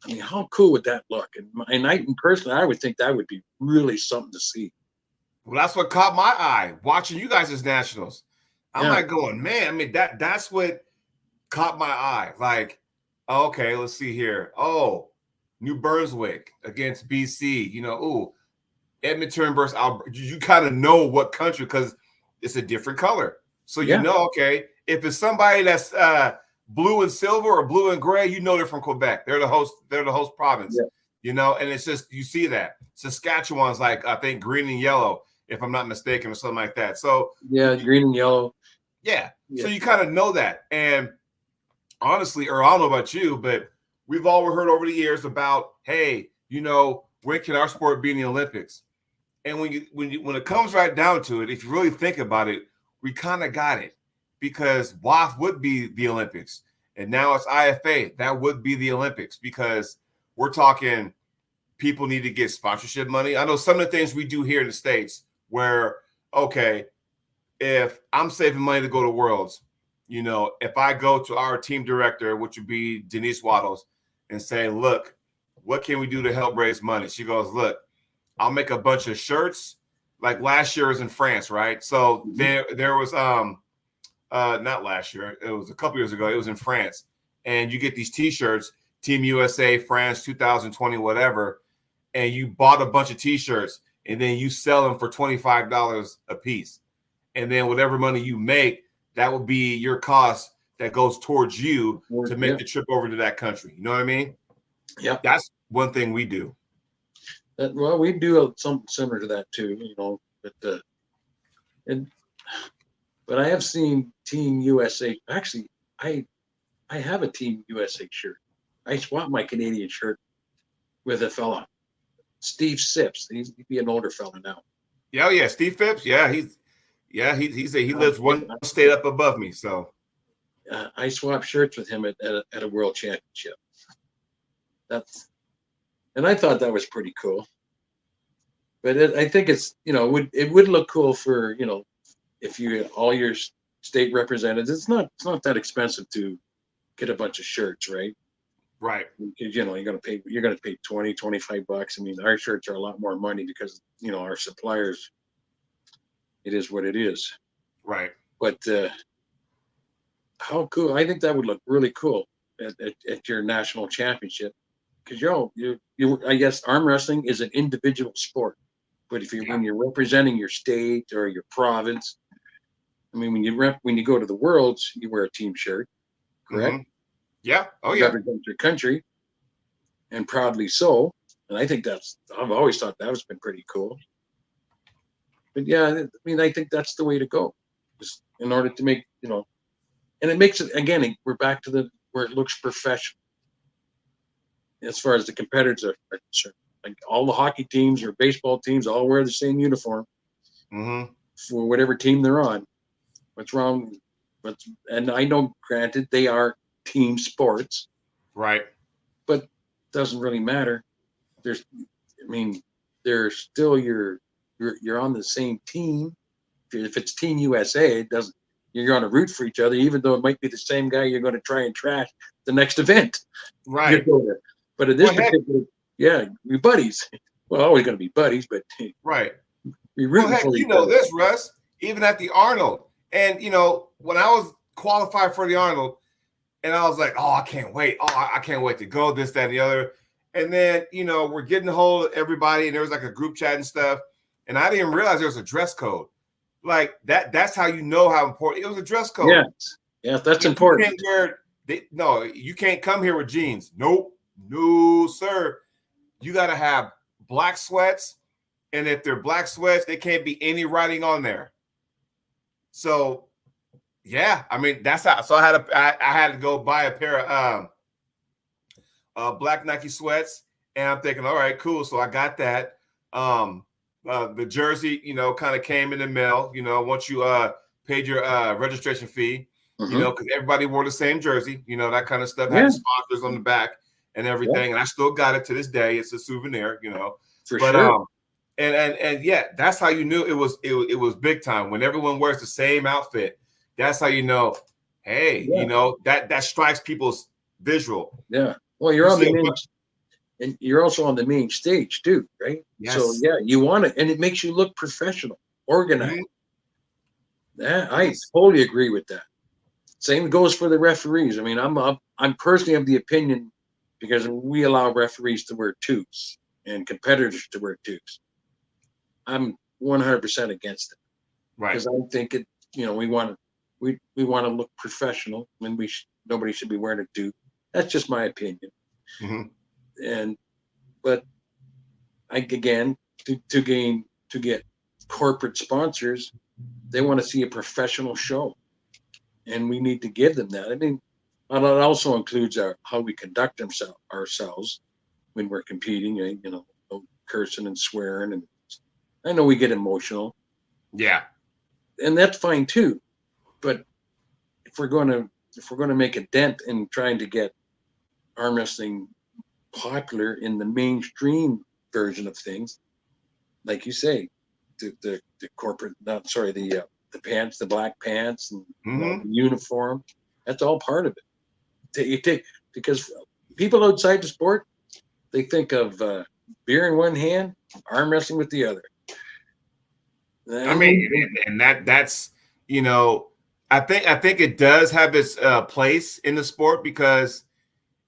I mean, how cool would that look? And I personally, I would think that would be really something to see. Well, that's what caught my eye watching you guys as nationals. I'm like going, man. I mean, that's what caught my eye. Like, okay, let's see here. Oh, New Brunswick against BC. Ooh, Edmonton versus Alberta. You kind of know what country because it's a different color. So okay, if it's somebody that's blue and silver or blue and gray, they're from Quebec. They're the host province. Yeah. And it's just you see that. Saskatchewan's like I think green and yellow, if I'm not mistaken, or something like that. So green and yellow. Yeah. So you kind of know that. And honestly, Earl, I don't know about you, but we've all heard over the years about, hey, when can our sport be in the Olympics? And when it comes right down to it, if you really think about it, we kind of got it because WAF would be the Olympics. And now it's IFA. That would be the Olympics because we're talking people need to get sponsorship money. I know some of the things we do here in the States where, okay, if I'm saving money to go to Worlds, if I go to our team director, which would be Denise Waddles, and say, look, what can we do to help raise money? She goes, look, I'll make a bunch of shirts. Like last year was in France, right? So there was not last year, it was a couple years ago, it was in France. And you get these t-shirts, Team USA, France 2020, whatever, and you bought a bunch of t-shirts and then you sell them for $25 a piece. And then whatever money you make, that will be your cost that goes towards you to make the trip over to that country. You know what I mean? Yeah. That's one thing we do. Well, we do something similar to that too, but I have seen Team USA. Actually, I have a Team USA shirt. I swapped my Canadian shirt with a fella, Steve Sips. He'd be an older fella now. Yeah, yeah, Steve Phipps. Yeah, he lives one state up above me. So I swapped shirts with him at a world championship. And I thought that was pretty cool. But I think it's it would look cool for if you get all your state representatives. It's not that expensive to get a bunch of shirts, right? Right. Because you're gonna pay $20, $25. I mean, our shirts are a lot more money because our suppliers. It is what it is. Right. But how cool! I think that would look really cool at your national championship. Because I guess arm wrestling is an individual sport, but when you're representing your state or your province, I mean, when you go to the Worlds, you wear a team shirt, correct? Mm-hmm. Yeah. Oh you yeah. Represent your country, and proudly so. And I think I've always thought that has been pretty cool. But yeah, I mean, I think that's the way to go, just in order to make and it makes it again. We're back to where it looks professional. As far as the competitors are concerned, like all the hockey teams or baseball teams all wear the same uniform for whatever team they're on. What's wrong? And I know, granted, they are team sports, right? But it doesn't really matter. They're still you're on the same team. If it's Team USA, it doesn't. You're going to root for each other, even though it might be the same guy you're going to try and trash the next event. Right. But in this particular, we're buddies. Well, always going to be buddies, but right. We root for each other. This, Russ, even at the Arnold, and when I was qualified for the Arnold, and I was like, oh, I can't wait. Oh, I can't wait to go. This, that, and the other. And then we're getting a hold of everybody, and there was like a group chat and stuff, and I didn't realize there was a dress code. Like that. That's how you know how important it was. A dress code. Yes, that's important. You can't come here with jeans. Nope. No, sir. You got to have black sweats. And if they're black sweats, there can't be any writing on there. So, yeah, I mean, that's how. So I had to go buy a pair of black Nike sweats. And I'm thinking, all right, cool. So I got that. the jersey, kind of came in the mail. Once you paid your registration fee, because everybody wore the same jersey. That kind of stuff. Had the sponsors on the back and everything, and I still got it to this day. It's a souvenir. For sure. And yeah, that's how you knew it was big time when everyone wears the same outfit. That's how you know. Hey, that strikes people's visual. Yeah. Well, you're on the main, and you're also on the main stage too, right? Yes. So yeah, you want it, and it makes you look professional, organized. I totally agree with that. Same goes for the referees. I mean, I'm personally of the opinion, because we allow referees to wear tubes and competitors to wear tubes. I'm 100% against it, right? Because I think it. We want to look professional, and nobody should be wearing a tube. That's just my opinion. But again, to get corporate sponsors, they want to see a professional show, and we need to give them that. I mean, and it also includes how we conduct ourselves when we're competing. No cursing and swearing, and I know we get emotional. Yeah, and that's fine too. But if we're going to make a dent in trying to get arm wrestling popular in the mainstream version of things, like you say, the corporate, the pants, the black pants, and the uniform, that's all part of it. You take, because people outside the sport, they think of beer in one hand, arm wrestling with the other. I mean, and that's I think it does have its place in the sport, because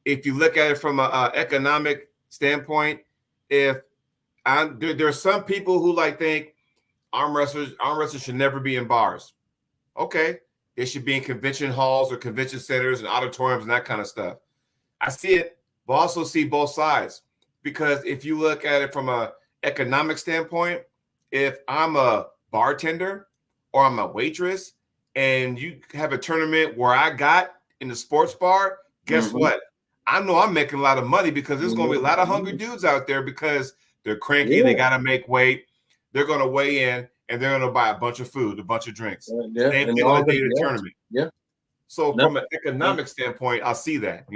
if you look at it from an economic standpoint, there's some people who think arm wrestlers should never be in bars. Okay, they should be in convention halls or convention centers and auditoriums and that kind of stuff. I see it, but also see both sides, because if you look at it from an economic standpoint, if I'm a bartender or I'm a waitress and you have a tournament where I got in the sports bar, guess what? I know I'm making a lot of money, because there's going to be a lot of hungry dudes out there, because they're cranky. They got to make weight. They're going to weigh in, and they're going to buy a bunch of food, a bunch of drinks. Same thing on the day of the tournament. Yeah. So from an economic standpoint, I'll see that,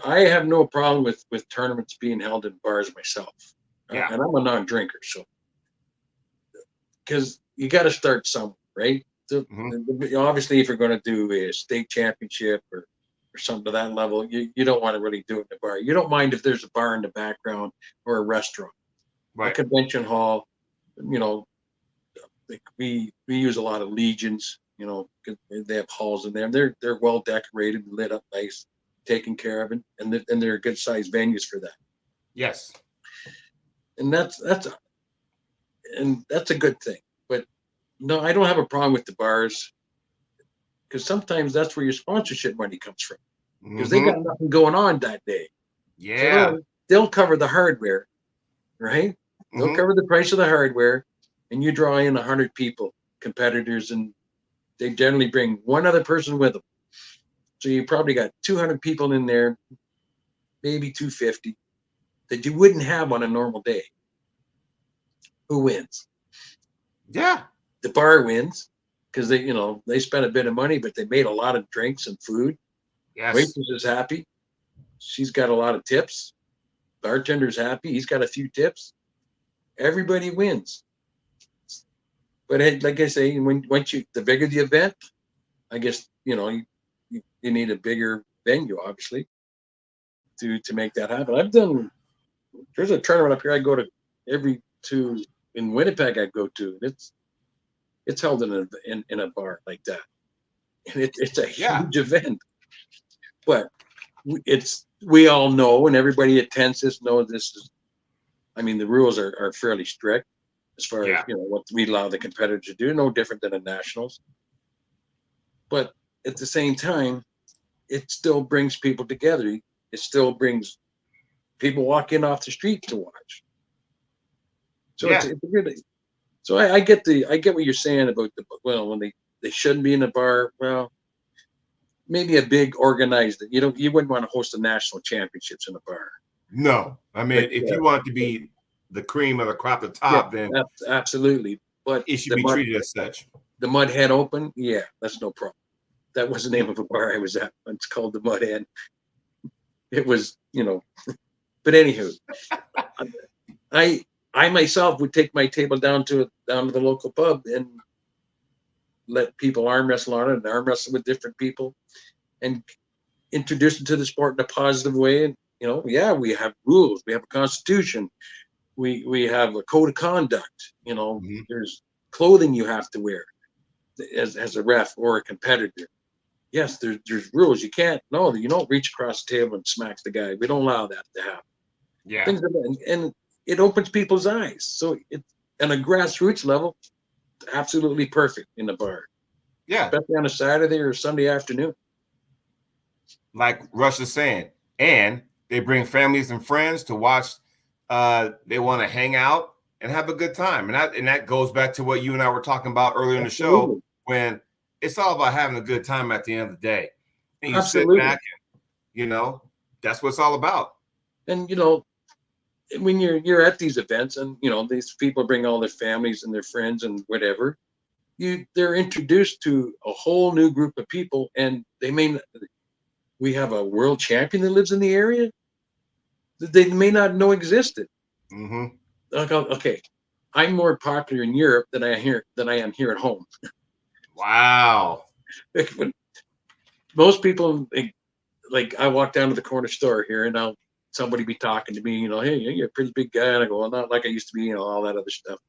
I have no problem with tournaments being held in bars myself. Yeah. And I'm a non-drinker, so because you got to start somewhere, right? So, obviously, if you're going to do a state championship or something to that level, you don't want to really do it in a bar. You don't mind if there's a bar in the background or a restaurant, right? A convention hall. We use a lot of legions. They have halls in there, and they're well decorated, lit up nice, taken care of, and they're good sized venues for that. Yes, and that's a good thing. But no, I don't have a problem with the bars, because sometimes that's where your sponsorship money comes from, because they got nothing going on that day. Yeah, so they'll cover the hardware, right? They'll cover the price of the hardware, and you draw in 100 people, competitors, and they generally bring one other person with them. So you probably got 200 people in there, maybe 250, that you wouldn't have on a normal day. Who wins? Yeah, the bar wins, because they spent a bit of money, but they made a lot of drinks and food. Yes. Waitress is happy. She's got a lot of tips. Bartender's happy. He's got a few tips. Everybody wins. But like I say, the bigger the event, I guess you need a bigger venue, obviously, to make that happen. There's a tournament up here I go to in Winnipeg. I go to, and it's held in a bar like that, and it's a huge event. But we all know, and everybody attends this knows this is. I mean, the rules are fairly strict as far as what we allow the competitors to do. No different than the nationals. But at the same time, it still brings people together. It still brings people walking off the street to watch. So it's really. So I get what you're saying about when they shouldn't be in a bar. Well, maybe a big organized. You wouldn't want to host the national championships in a bar. No, I mean, if you want it to be the cream of the crop, the Yeah, top, then absolutely. But it should be treated as such. The Mud Head Open, yeah, that's no problem. That was the name of a bar I was at. It's called the Mud Head. It was, but anywho, I myself would take my table down to the local pub and let people arm wrestle on it and arm wrestle with different people and introduce them to the sport in a positive way. And we have rules, we have a constitution, we have a code of conduct. There's clothing you have to wear as a ref or a competitor. Yes, there's rules. You don't reach across the table and smack the guy. We don't allow that to happen. Yeah. Things like that. And it opens people's eyes. So it's on a grassroots level, absolutely perfect in the bar. Yeah. Especially on a Saturday or Sunday afternoon. Like Rush is saying. And they bring families and friends to watch. They want to hang out and have a good time. And that goes back to what you and I were talking about earlier in the show, when it's all about having a good time at the end of the day. And you sit back and, that's what it's all about. And, when you're at these events and, these people bring all their families and their friends and whatever, they're introduced to a whole new group of people. And we have a world champion that lives in the area that they may not know existed. Mm-hmm. Okay, I'm more popular in Europe than I am here at home. Wow. Most people, like I walk down to the corner store here and somebody be talking to me, hey, you're a pretty big guy. And I go, well, not like I used to be, all that other stuff.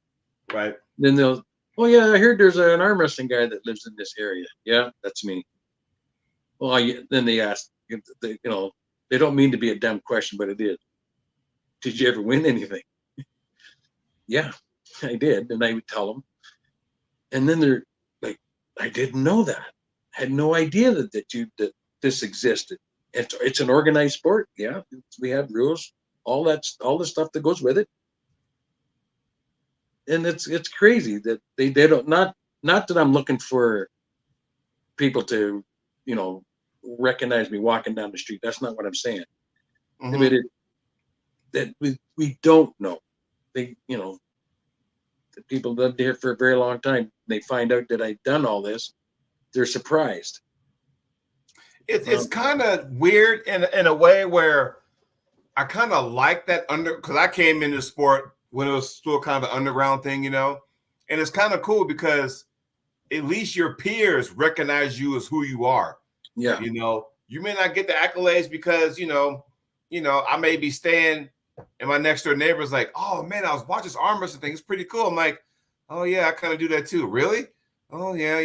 Right. Then they'll, oh yeah, I heard there's an arm wrestling guy that lives in this area. Yeah, that's me. Well, then they ask, they don't mean to be a dumb question, but it is. Did you ever win anything? Yeah, I did. And I would tell them. And then they're like, I didn't know that. I had no idea that this existed. It's an organized sport. Yeah, we have rules, all the stuff that goes with it. And it's crazy that they don't, not that I'm looking for people to, recognize me walking down the street. That's not what I'm saying. Mm-hmm. I mean, that we don't know. The people lived here for a very long time. They find out that I've done all this. They're surprised. It's kind of weird in a way where I kind of like that because I came into sport when it was still kind of an underground thing, and it's kind of cool because at least your peers recognize you as who you are. Yeah. You may not get the accolades because, I may be staying and my next door neighbor's like, oh man, I was watching this arm wrestling thing. It's pretty cool. I'm like, oh yeah, I kind of do that too. Really? Oh yeah.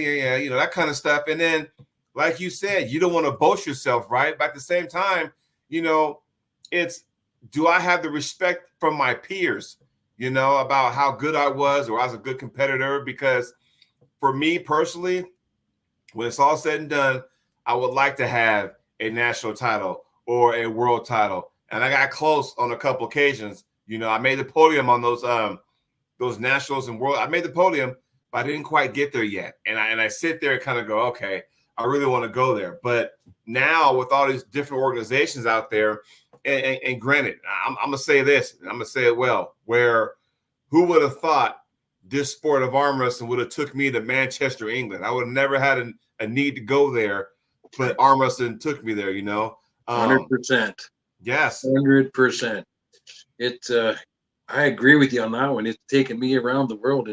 That kind of stuff. And then, like you said, you don't want to boast yourself, right? But at the same time, it's, do I have the respect from my peers, about how good I was or I was a good competitor? Because for me personally, when it's all said and done, I would like to have a national title or a world title. And I got close on a couple occasions. I made the podium on those nationals and world. I made the podium, but I didn't quite get there yet. And I sit there and kind of go, okay, I really want to go there. But now with all these different organizations out there, and granted, I'm going to say this, and I'm going to say it well, where who would have thought this sport of arm wrestling would have took me to Manchester, England? I would have never had a need to go there, but arm wrestling took me there, 100%. Yes. 100%. I agree with you on that one. It's taken me around the world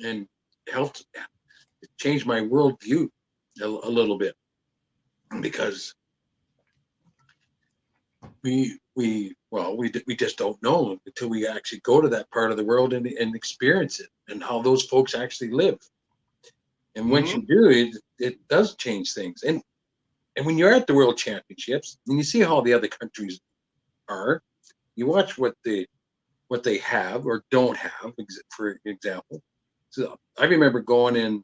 and helped change my worldview a little bit, because we just don't know until we actually go to that part of the world and experience it and how those folks actually live. And once you do, it does change things. And when you're at the World Championships and you see how the other countries are, you watch what they have or don't have, for example. So I remember going in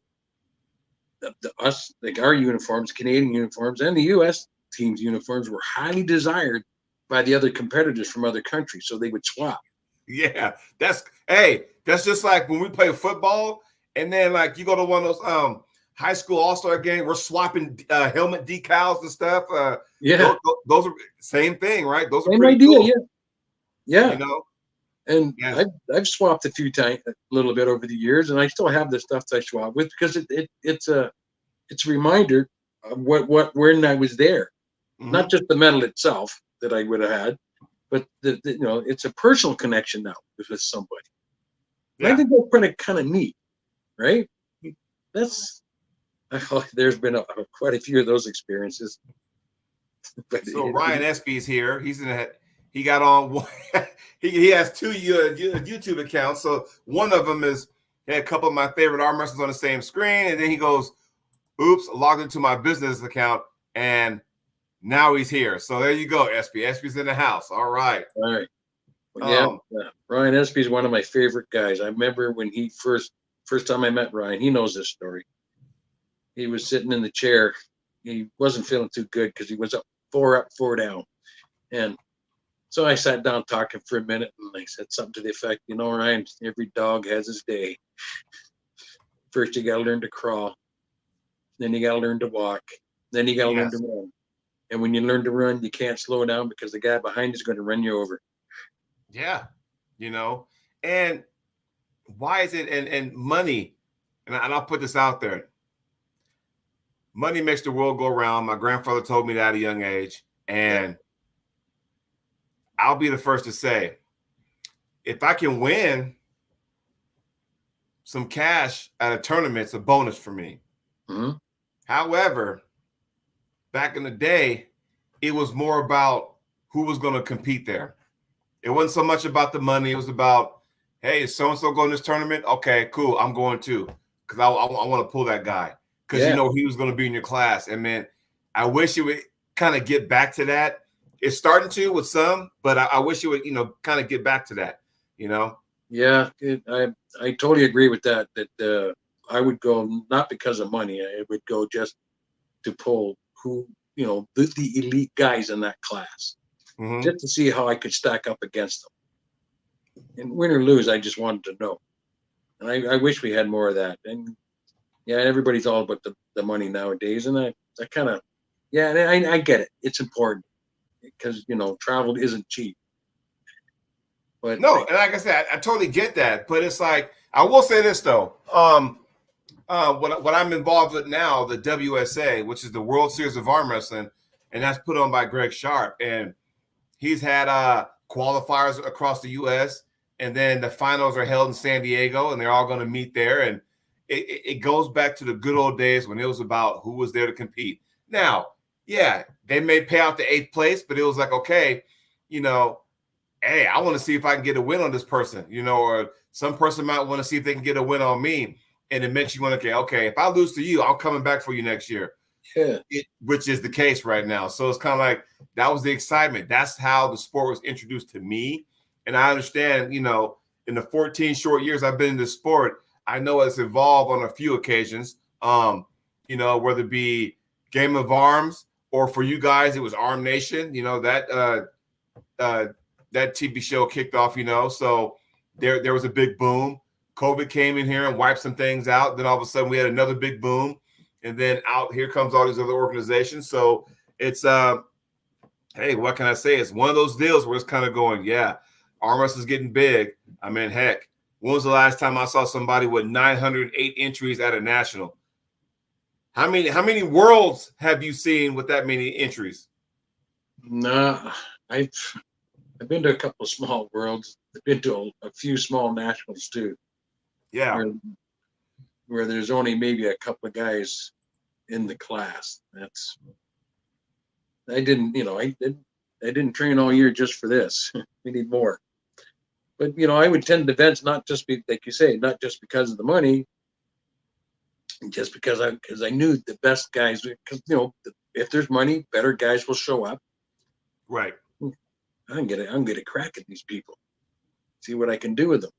our uniforms, Canadian uniforms, and the U.S. team's uniforms were highly desired by the other competitors from other countries, so they would swap. Yeah, that's just like when we play football, and then like you go to one of those high school all-star games, we're swapping helmet decals and stuff. Yeah, those are same thing, right? Those are same pretty idea. cool. Yeah. And Yes. I've swapped a few times, a little bit over the years, and I still have the stuff that I swap with because it's a reminder of when I was there. Not just the medal itself that I would have had, but it's a personal connection now with somebody. And I think that's kind of neat, right? There's been quite a few of those experiences. But So Ryan Espy's here. He got on. he has two YouTube accounts. So one of them had a couple of my favorite arm wrestlers on the same screen, and then he goes, "Oops, logged into my business account, and now he's here." So there you go, Espy. Espy's in the house. All right. All right. Well, yeah. Ryan Espy is one of my favorite guys. I remember when he first time I met Ryan. He knows this story. He was sitting in the chair. He wasn't feeling too good because he was up, four down. And so I sat down talking for a minute, and I said something to the effect, Ryan, every dog has his day. First, you got to learn to crawl. Then you got to learn to walk. Then you got to learn to run. And when you learn to run, you can't slow down because the guy behind you is going to run you over. Yeah. And why is it, and money, and I'll put this out there. Money makes the world go around. My grandfather told me that at a young age. And I'll be the first to say, if I can win some cash at a tournament, it's a bonus for me. Mm-hmm. However, back in the day, it was more about who was going to compete there. It wasn't so much about the money. It was about, hey, is so-and-so going to this tournament? Okay, cool. I'm going too, because I want to pull that guy. Because he was going to be in your class. And man, I wish it would kind of get back to that. It's starting to with some, but I wish it would, kind of get back to that, Yeah, I totally agree with that. That I would go not because of money. I would go just to pull the elite guys in that class, just to see how I could stack up against them. And win or lose, I just wanted to know. And I wish we had more of that. And yeah, everybody's all about the money nowadays, and I kind of, and I get it. It's important because travel isn't cheap. But no, and like I said, I totally get that. But it's like, I will say this though. What I'm involved with now, the WSA, which is the World Series of Arm Wrestling, and that's put on by Greg Sharp, and he's had qualifiers across the U.S. and then the finals are held in San Diego, and they're all going to meet there. And it goes back to the good old days when it was about who was there to compete. Now, they may pay out the 8th place, but it was like, okay, hey, I want to see if I can get a win on this person, or some person might want to see if they can get a win on me. And it makes you want to, okay, if I lose to you, I'm coming back for you next year. Yeah. Which is the case right now. So it's kind of like, that was the excitement. That's how the sport was introduced to me. And I understand, in the 14 short years I've been in this sport, I know it's evolved on a few occasions, whether it be Game of Arms, or for you guys, it was Arm Nation, that TV show kicked off, so there was a big boom. COVID came in here and wiped some things out. Then all of a sudden we had another big boom. And then here comes all these other organizations. So it's, hey, what can I say? It's one of those deals where it's kind of going, arm wrestling's getting big. I mean, heck, when was the last time I saw somebody with 908 entries at a national? How many worlds have you seen with that many entries? No, I've been to a couple of small worlds. I've been to a few small nationals too. Yeah. Where there's only maybe a couple of guys in the class. I didn't train all year just for this. We need more. But I would attend events not just like you say, not just because of the money, just because I knew the best guys. Because if there's money, better guys will show up. Right. I'm gonna crack at these people. See what I can do with them.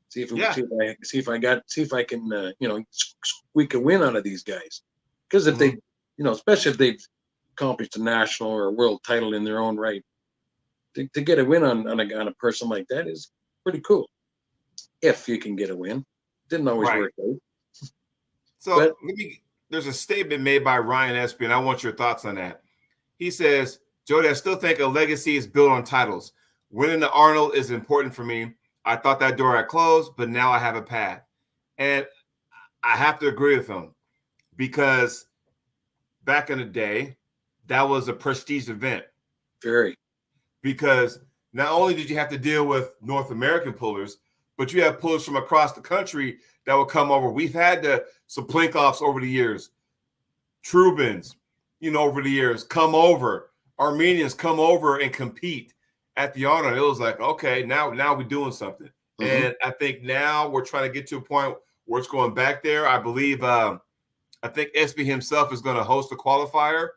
See if I can squeak a win out of these guys. Because if they, especially if they've accomplished a national or a world title in their own right, to get a win on a person like that is pretty cool. If you can get a win, didn't always work out. So there's a statement made by Ryan Espy, and I want your thoughts on that. He says, Jody, I still think a legacy is built on titles. winning the Arnold is important for me. I thought that door had closed, but now I have a path. And I have to agree with him because back in the day, that was a prestige event. Very. Because not only did you have to deal with North American pullers, but you have pullers from across the country that would come over. We've had some Plinkoffs over the years, Trubins, over the years, come over. Armenians come over and compete at the Arnold. It was like, okay, now we're doing something. Mm-hmm. And I think now we're trying to get to a point where it's going back there. I believe, I think SB himself is going to host a qualifier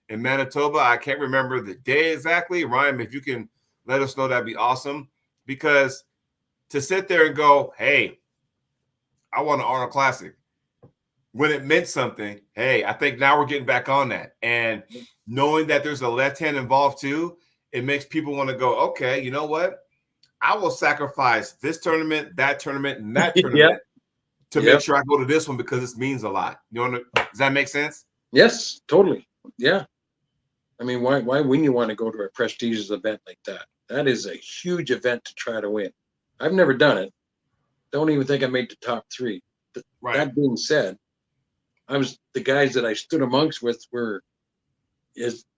in Manitoba. I can't remember the day exactly. Ryan, if you can let us know, that'd be awesome. Because to sit there and go, hey, I want an Arnold Classic, when it meant something, hey, I think now we're getting back on that. And knowing that there's a left hand involved too, it makes people want to go, okay, you know what? I will sacrifice this tournament, that tournament, and that tournament to make sure I go to this one because this means a lot. Does that make sense? Yes, totally. Yeah. I mean, why wouldn't you want to go to a prestigious event like that? That is a huge event to try to win. I've never done it. Don't even think I made the top 3. But that being said, the guys that I stood amongst with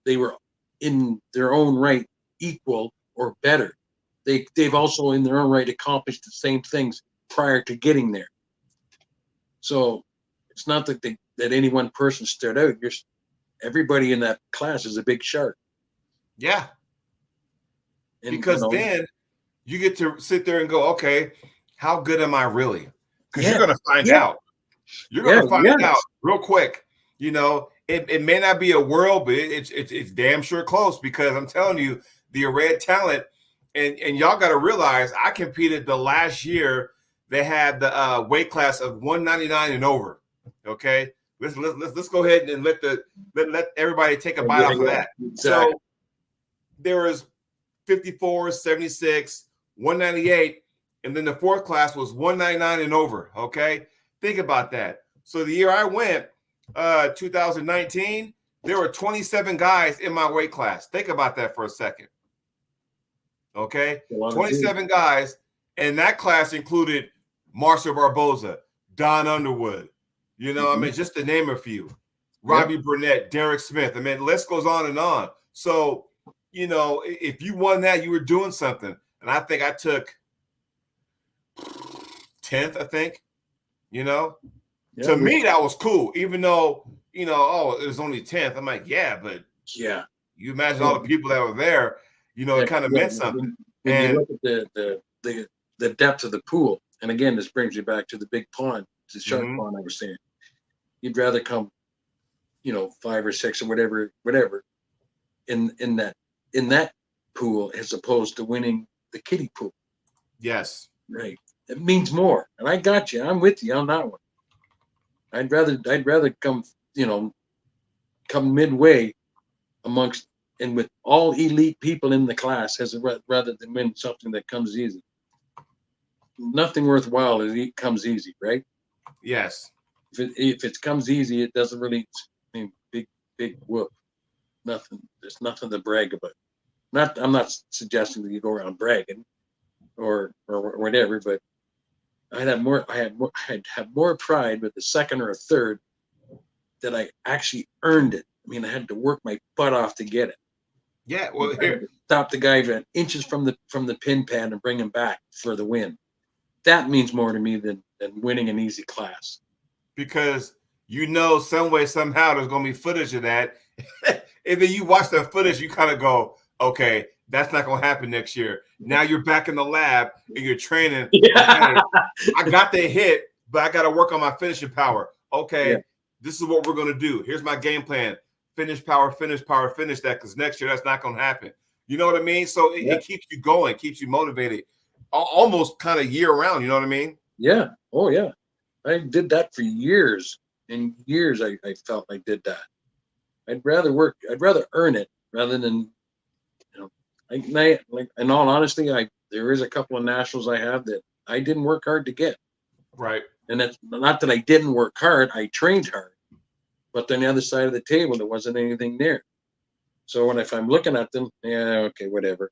they were in their own right equal or better. They've also in their own right accomplished the same things prior to getting there. So it's not that any one person stood out. Everybody in that class is a big shark. Yeah. And, because then you get to sit there and go, okay, how good am I really? Because you're going to find out. You're going to find out real quick. It may not be a world, but it's damn sure close because I'm telling you, the array of talent, and y'all got to realize I competed the last year. They had the weight class of 199 and over. Okay, let's go ahead and let everybody take a bite off of that. Exactly. So there was 54, 76, 198, and then the fourth class was 199 and over. Okay, think about that. So the year I went, 2019, there were 27 guys in my weight class. Think about that for a second. Okay, 27 guys, and that class included Marcel Barboza, Don Underwood, I mean, just to name a few, Robbie Burnett, Derek Smith. I mean, the list goes on and on. So, if you won that, you were doing something. And I think I took 10th, I think, to me, that was cool, even though, it was only 10th. I'm like, but you imagine all the people that were there, it kind of meant something. When you look at the depth of the pool, and again, this brings you back to the big pond, the shark pond I was saying. You'd rather come, 5 or 6 or whatever, in that pool as opposed to winning the kiddie pool. Yes. Right. It means more. And I got you. I'm with you on that one. I'd rather come, come midway amongst and with all elite people in the class rather than win something that comes easy. Nothing worthwhile comes easy, right? Yes. If it comes easy, it doesn't really big whoop. Nothing. There's nothing to brag about. I'm not suggesting that you go around bragging or whatever, but I'd have more pride with the second or a third that I actually earned it. I mean, I had to work my butt off to get it. Yeah, well, here, stop the guy inches from the pin pad and bring him back for the win. That means more to me than winning an easy class. Because some way, somehow, there's going to be footage of that. And then you watch that footage, you kind of go, okay, that's not going to happen next year. Now you're back in the lab and you're training. Okay, I got the hit, but I got to work on my finishing power. Okay, this is what we're going to do. Here's my game plan. Finish power, finish that, because next year that's not going to happen. You know what I mean? So it keeps you going, keeps you motivated, almost kind of year round. You know what I mean? Yeah. Oh, yeah. I did that for years and years. I felt I did that. I'd rather earn it rather than, in all honesty, there is a couple of nationals I have that I didn't work hard to get. Right. And that's not that I didn't work hard. I trained hard. But on the other side of the table, there wasn't anything there. So if I'm looking at them, okay, whatever.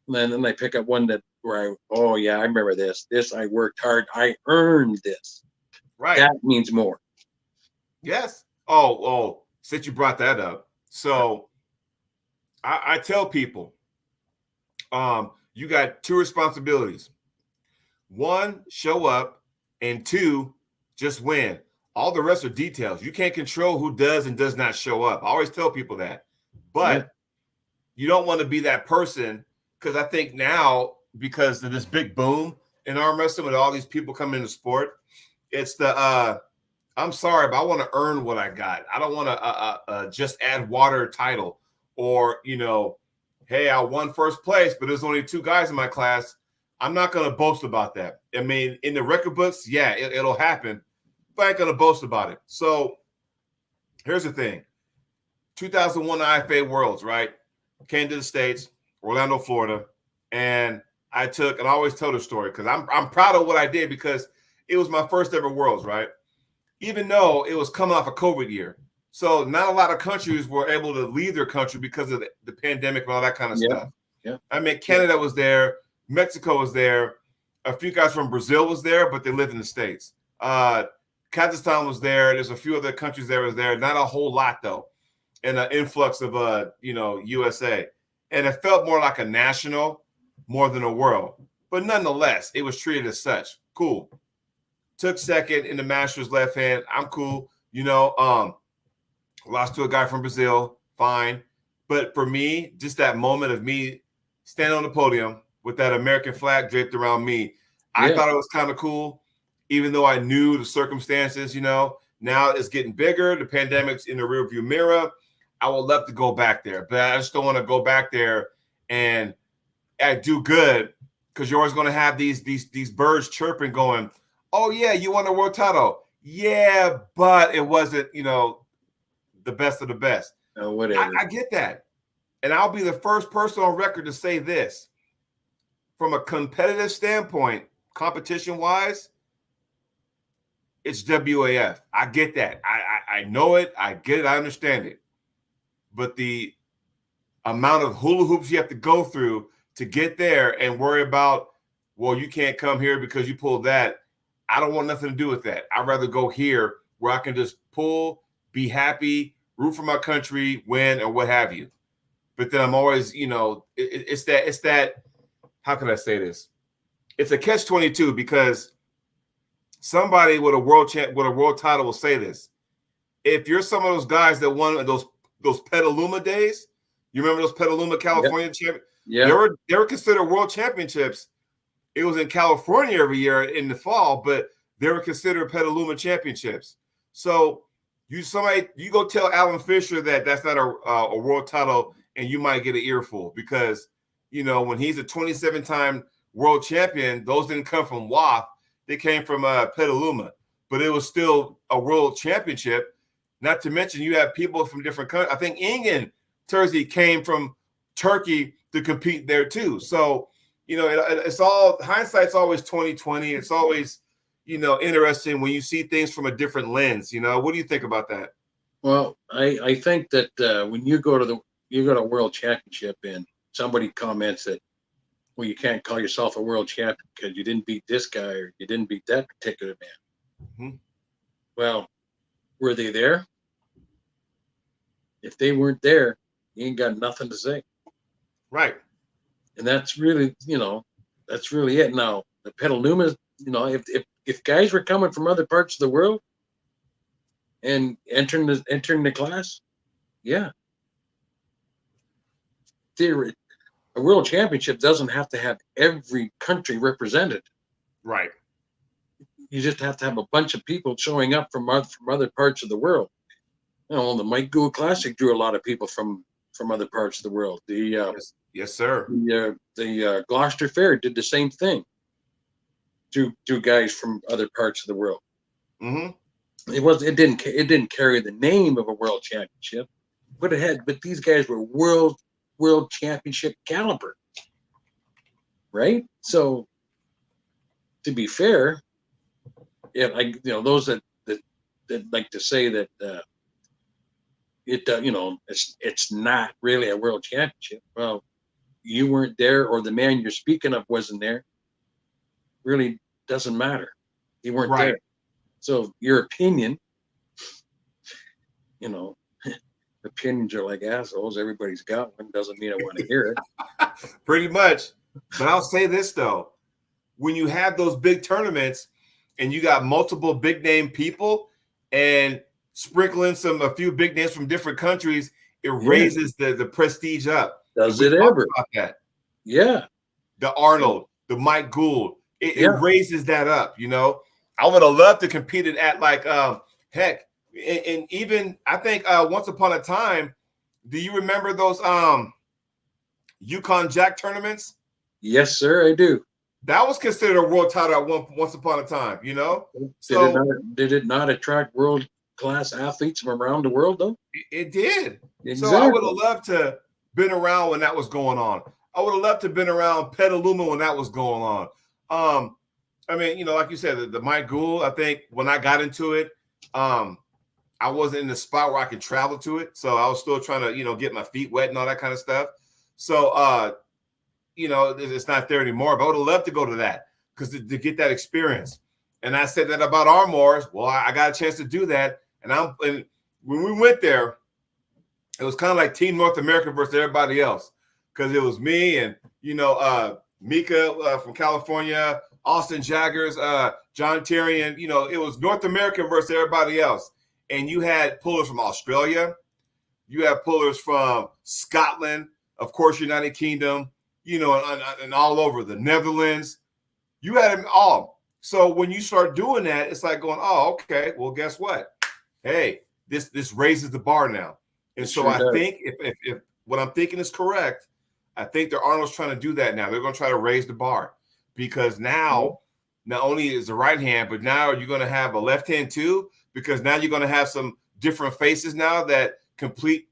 And then I pick up one oh yeah, I remember this. This I worked hard. I earned this. Right. That means more. Yes. Oh, since you brought that up. So I tell people, you got two responsibilities. One, show up, and two, just win. All the rest are details. You can't control who does and does not show up. I always tell people that. But you don't want to be that person, because I think now, because of this big boom in arm wrestling with all these people coming into sport, it's the I'm sorry, but I want to earn what I got. I don't want to just add water title, or, hey, I won first place, but there's only two guys in my class. I'm not going to boast about that. I mean, in the record books, yeah, it'll happen, but I ain't going to boast about it. So here's the thing. 2001 IFA Worlds, right? Came to the States, Orlando, Florida, and I always tell the story because I'm proud of what I did, because it was my first ever Worlds, right? Even though it was coming off a COVID year. So not a lot of countries were able to leave their country because of the pandemic and all that kind of stuff. Yeah. I mean, Canada was there, Mexico was there, a few guys from Brazil was there, but they lived in the States. Kazakhstan was there. There's a few other countries that was there. Not a whole lot, though. And an influx of USA. And it felt more like a national more than a world. But nonetheless, it was treated as such. Cool. Took second in the Masters left hand. I'm cool. Lost to a guy from Brazil. Fine. But for me, just that moment of me standing on the podium with that American flag draped around me, I thought it was kind of cool, even though I knew the circumstances, Now it's getting bigger. The pandemic's in the rearview mirror. I would love to go back there, but I just don't want to go back there and I do good, because you're always going to have these birds chirping going, oh, yeah, you won a world title. Yeah, but it wasn't, the best of the best. Oh, whatever. I get that. And I'll be the first person on record to say this. From a competitive standpoint, competition-wise, it's WAF. I get that. I know it. I get it. I understand it. But the amount of hula hoops you have to go through to get there and worry about, well, you can't come here because you pulled that. I don't want nothing to do with that. I'd rather go here where I can just pull, be happy, root for my country, win, or what have you. But then I'm always, it's that, how can I say this? It's a catch-22, because somebody with a world title will say this. If you're some of those guys that won those Petaluma days, you remember those Petaluma, California champions? Yeah. They were considered world championships. It was in California every year in the fall, but they were considered Petaluma championships. So you go tell Alan Fisher that that's not a world title, and you might get an earful, because when he's a 27-time world champion, those didn't come from WAF. They came from Petaluma, but it was still a world championship. Not to mention you have people from different countries. I think Ingen Terzi came from Turkey to compete there too. So, it's all, hindsight's always 20/20. It's always, interesting when you see things from a different lens. What do you think about that? Well, I think that when you go to a world championship and somebody comments that, well, you can't call yourself a world champion because you didn't beat this guy or you didn't beat that particular man. Mm-hmm. Well, were they there? If they weren't there, you ain't got nothing to say. Right. And that's really, that's really it. Now, the Petaluma, if guys were coming from other parts of the world and entering the class, yeah. A world championship doesn't have to have every country represented. Right. You just have to have a bunch of people showing up from other parts of the world. The Mike Gould Classic drew a lot of people from other parts of the world. Yes, sir. The Gloucester Fair did the same thing. Drew guys from other parts of the world. Mm-hmm. It didn't carry the name of a world championship, but these guys were world championship caliber, right? So, to be fair, those that like to say that it's not really a world championship. Well, you weren't there or the man you're speaking of wasn't there, really doesn't matter. You weren't Right. there. So your opinion, you know, opinions are like assholes. Everybody's got one. Doesn't mean I want to hear it. Pretty much. But I'll say this though, when you have those big tournaments and you got multiple big name people and sprinkle in a few big names from different countries, it raises the prestige up. Does it ever? About that. Yeah. The Arnold, the Mike Gould, it raises that up. You know, I would have loved to compete at like heck, and even I think once upon a time, do you remember those Yukon Jack tournaments? Yes, sir, I do. That was considered a world title at once upon a time, you know. Did it not attract world class athletes from around the world though? It did. Exactly. So I would have loved to been around when that was going on. I would have loved to have been around Petaluma when that was going on. I mean, you know, like you said, the Mike Gould, I think when I got into it, I wasn't in the spot where I could travel to it. So I was still trying to, you know, get my feet wet and all that kind of stuff. So, you know, it's not there anymore, but I would have loved to go to that because to get that experience. And I said that about Armors. Well, I got a chance to do that. And when we went there, it was kind of like Team North America versus everybody else because it was me and, you know, Mika from California, Austin Jaggers, John Terry, and, you know, it was North America versus everybody else. And you had pullers from Australia. You had pullers from Scotland, of course, United Kingdom, you know, and all over the Netherlands. You had them all. So when you start doing that, it's like going, oh, okay, well, guess what? Hey, this raises the bar now. And so I think if what I'm thinking is correct, I think the Arnold's trying to do that now. They're going to try to raise the bar because now not only is the right hand, but now you're going to have a left hand too, because now you're going to have some different faces now that compete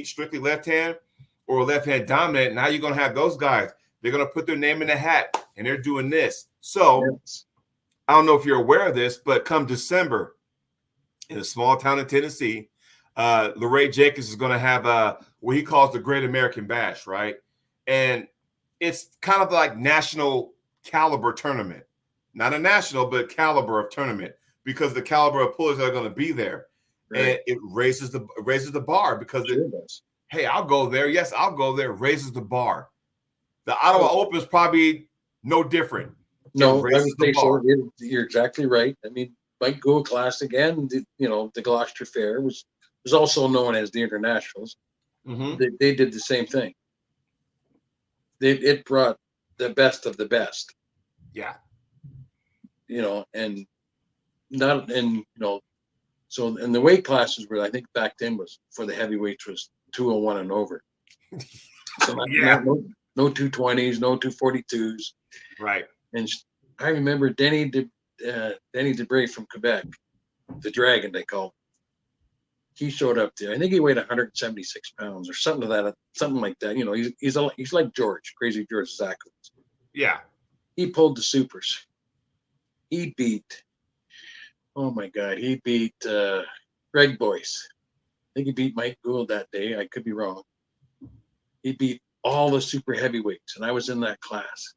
strictly left hand or left hand dominant. Now you're going to have those guys. They're going to put their name in the hat and they're doing this. So I don't know if you're aware of this, but come December in a small town in Tennessee, LeRae Jenkins is going to have what he calls the Great American Bash, right? And it's kind of like national caliber tournament, not a national, but caliber of tournament because the caliber of pullers that are going to be there, and it raises the bar because hey, I'll go there. Yes, I'll go there. Raises the bar. The Ottawa Open is probably no different. No, I would say so. You're exactly right. I mean, Mike Gould Classic and the Gloucester Fair was also known as the Internationals. Mm-hmm. They did the same thing. It brought the best of the best. Yeah. So in the weight classes where I think back then was for the heavyweights was 201 and over. So no 220s, no 242s. Right. And I remember Denny DeBray from Quebec, the Dragon they call him. He showed up there. I think he weighed 176 pounds or something like that. You know, he's like George, Crazy George Zachowicz. Yeah. He pulled the supers. He beat. Oh my God, he beat Greg Boyce. I think he beat Mike Gould that day. I could be wrong. He beat all the super heavyweights, and I was in that class.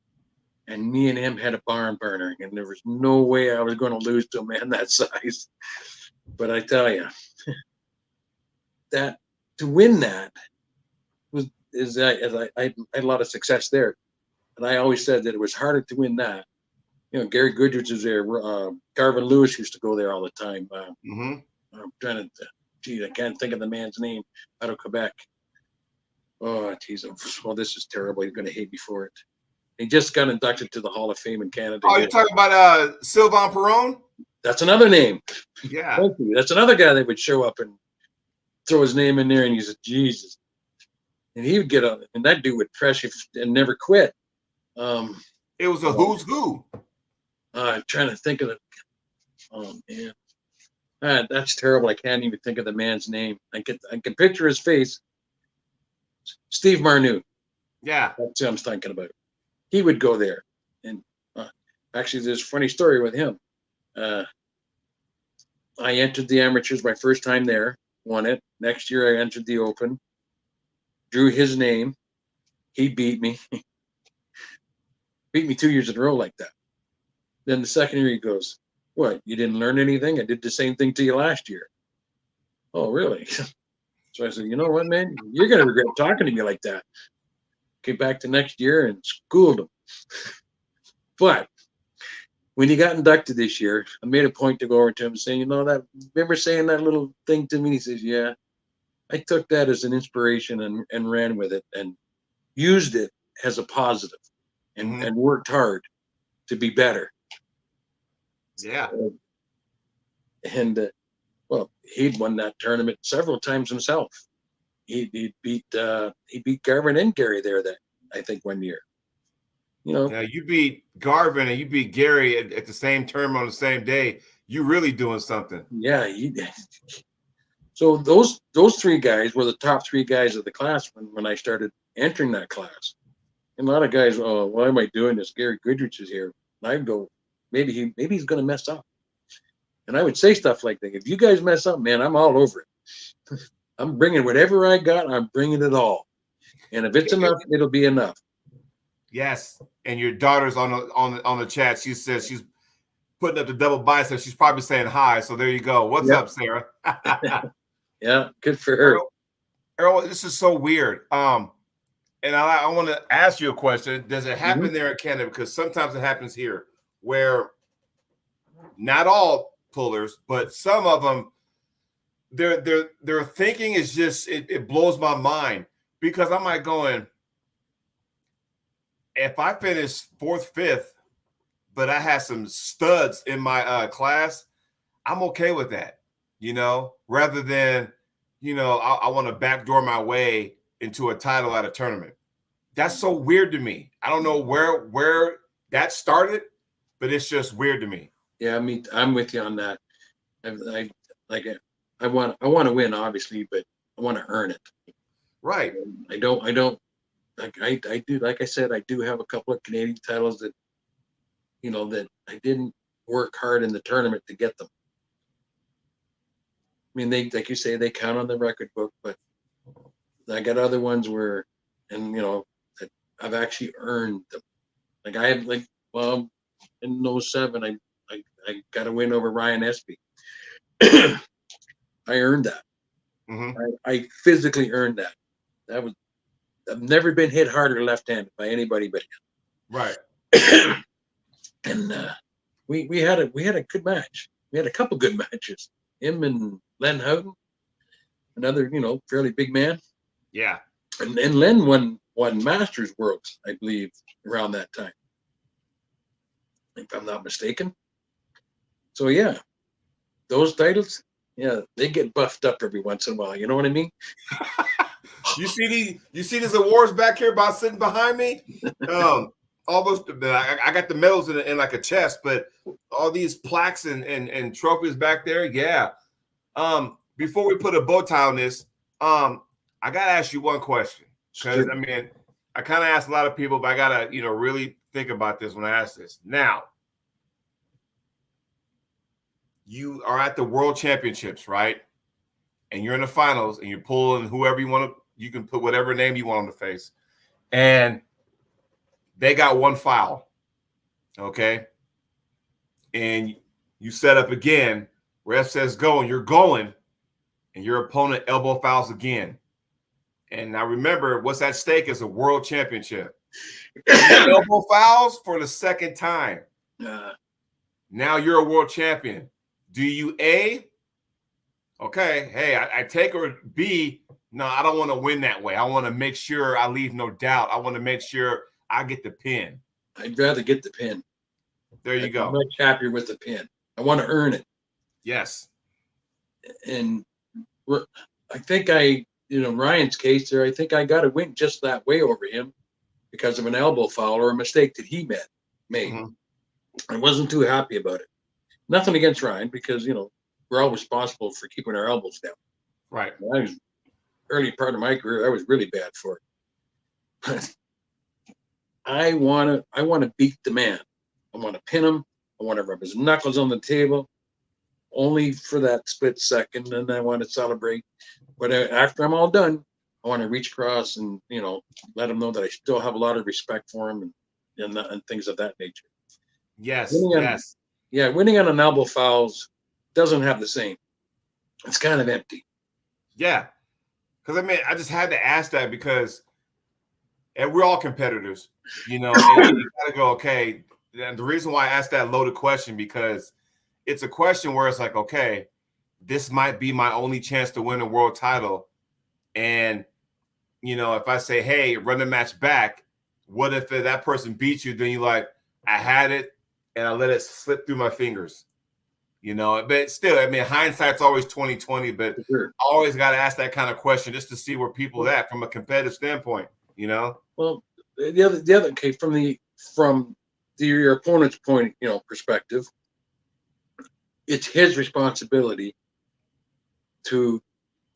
And me and him had a barn burner, and there was no way I was going to lose to a man that size. But I tell you, that to win that I had a lot of success there, and I always said that it was harder to win that. You know, Gary Goodrich was there. Garvin Lewis used to go there all the time. I'm trying to, I can't think of the man's name out of Quebec. Oh, geez. Well, this is terrible. He's going to hate me for it. He just got inducted to the Hall of Fame in Canada. Oh, you're talking about Sylvain Perron? That's another name. Yeah. Thank you. That's another guy that would show up and throw his name in there, and he said, Jesus. And he would get up, and that dude would press you and never quit. It was a who's who. I'm trying to think of it. Oh, man. That's terrible. I can't even think of the man's name. I can picture his face. Steve Marnoux. Yeah. That's who I'm thinking about. He would go there. And actually, there's a funny story with him. I entered the amateurs my first time there, won it. Next year, I entered the Open, drew his name. He beat me, beat me 2 years in a row like that. Then the second year he goes, "What? You didn't learn anything? I did the same thing to you last year." Oh, really? So I said, "You know what, man? You're gonna regret talking to me like that." Came back to next year and schooled him. But when he got inducted this year, I made a point to go over to him saying, "You know that? Remember saying that little thing to me?" He says, "Yeah." I took that as an inspiration and ran with it and used it as a positive Mhm. and worked hard to be better. Yeah. And well, he'd won that tournament several times himself. He beat Garvin and Gary there that I think 1 year. You know, Yeah, you beat Garvin and you beat Gary at the same term on the same day. You really doing something. yeah. So those three guys were the top three guys of the class when I started entering that class. And a lot of guys, oh, why am I doing this? Gary Goodrich is here. And I'd go, maybe he's going to mess up. And I would say stuff like that. If you guys mess up, man, I'm all over it. I'm bringing whatever I got. I'm bringing it all. And if it's enough, it'll be enough. Yes. And your daughter's on the chat. She says she's putting up the double biceps. She's probably saying hi. So there you go. What's up, Sarah? Yeah, good for her. Earl, this is so weird. And I want to ask you a question. Does it happen there in Canada? Because sometimes it happens here, where not all pullers, but some of them, their thinking is just it blows my mind, because I'm like going, if I finish fourth, fifth, but I had some studs in my class, I'm okay with that, rather than, I want to backdoor my way into a title at a tournament. That's so weird to me. I don't know where that started, but it's just weird to me. Yeah, I'm with you on that. I want to win, obviously, but I want to earn it. Right. I don't like I do, like I said, I do have a couple of Canadian titles that that I didn't work hard in the tournament to get them. I mean, they, like you say, they count on the record book, but I got other ones where, and that I've actually earned them. Like I have, in 07, I got a win over Ryan Espy. I earned that. Mm-hmm. I physically earned that. I've never been hit harder left-handed by anybody but him. Right. And we had a good match. We had a couple good matches. Him and Len Houghton, another fairly big man. Yeah. And Len won Masters Worlds, I believe, around that time, if I'm not mistaken. So yeah, those titles, yeah, they get buffed up every once in a while. You know what I mean? You see these awards back here sitting behind me? Almost, I got the medals in like a chest, but all these plaques and trophies back there, yeah. Before we put a bow tie on this, I gotta ask you one question, because I mean, I kind of asked a lot of people, but I gotta really think about this when I ask this. Now, you are at the World Championships, right? And you're in the finals, and you're pulling whoever you want to. You can put whatever name you want on the face, and they got one foul, okay? And you set up again. Ref says go, and you're going, and your opponent elbow fouls again. And now remember, what's at stake is a world championship. Elbow fouls for the second time. Now you're a world champion. Do you A, okay, hey, I take, or B, no, I don't want to win that way. I want to make sure I leave no doubt. I want to make sure I get the pin. I'd rather get the pin. There you go. I'm much happier with the pin. I want to earn it. Yes. And I think Ryan's case there, I think I got to win just that way over him because of an elbow foul or a mistake that he made. Mm-hmm. I wasn't too happy about it. Nothing against Ryan, because, we're all responsible for keeping our elbows down. Right. Early part of my career, I was really bad for it. But I want to beat the man. I want to pin him. I want to rub his knuckles on the table, only for that split second, and I want to celebrate. But after I'm all done, I want to reach across and, you know, let him know that I still have a lot of respect for him and things of that nature. Yes, Winning on, yes. yeah, winning on an elbow fouls doesn't have the same. It's kind of empty. Yeah. Because I mean, I just had to ask that because and we're all competitors, you know, and you gotta go, okay. And the reason why I asked that loaded question because it's a question where it's like, okay, this might be my only chance to win a world title. And you know, if I say, hey, run the match back, what if that person beats you? Then you're like, I had it and I let it slip through my fingers. You know, but still, I mean, hindsight's always 2020, but Sure. I always got to ask that kind of question just to see where people are at from a competitive standpoint, you know? Well, the other okay, from your opponent's point, you know, perspective, it's his responsibility to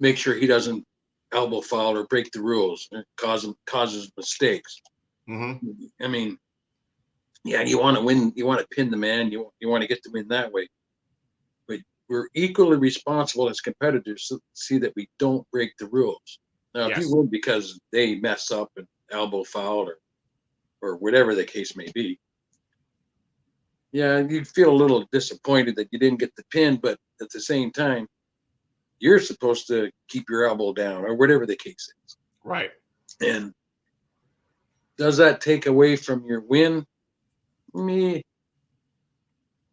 make sure he doesn't elbow foul or break the rules and causes mistakes. Mm-hmm. I mean, yeah, you want to win, you want to pin the man, you want to get the win that way, but we're equally responsible as competitors to see that we don't break the rules. Now, if you Yes. win because they mess up and elbow foul or whatever the case may be, yeah, you'd feel a little disappointed that you didn't get the pin, but at the same time, you're supposed to keep your elbow down or whatever the case is. Right. And does that take away from your win? Me,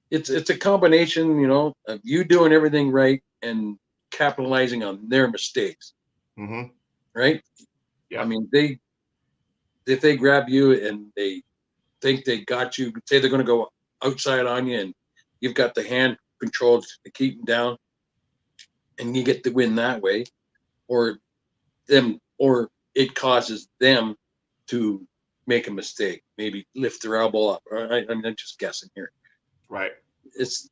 it's a combination, you know, of you doing everything right and capitalizing on their mistakes, Mm-hmm. right? I Yep. mean, if they grab you and they think they got you, say they're going to go outside on you, and you've got the hand controlled to keep them down, and you get the win that way, or or it causes them to make a mistake, maybe lift their elbow up. I'm just guessing here. Right. It's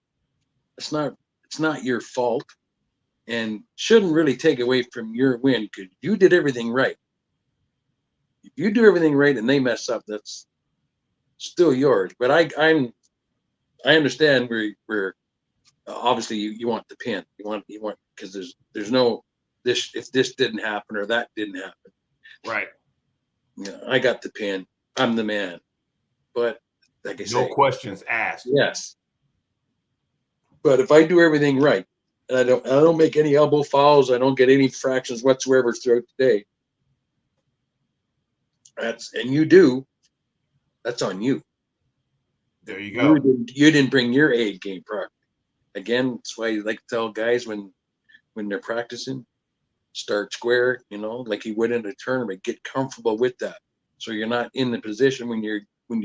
it's not it's not your fault, and shouldn't really take away from your win because you did everything right. If you do everything right and they mess up, that's still yours. But I understand where obviously you want the pin. You want because there's no this if this didn't happen or that didn't happen. Right. You know, I got the pin. I'm the man. But like I No say, questions asked. yes. But if I do everything right and I don't make any elbow fouls, I don't get any fractions whatsoever throughout the day. And you do, that's on you. There you go. You didn't bring your A game properly. Again, that's why I like to tell guys when they're practicing, start square, you know, like you would in a tournament, get comfortable with that. So you're not in the position when you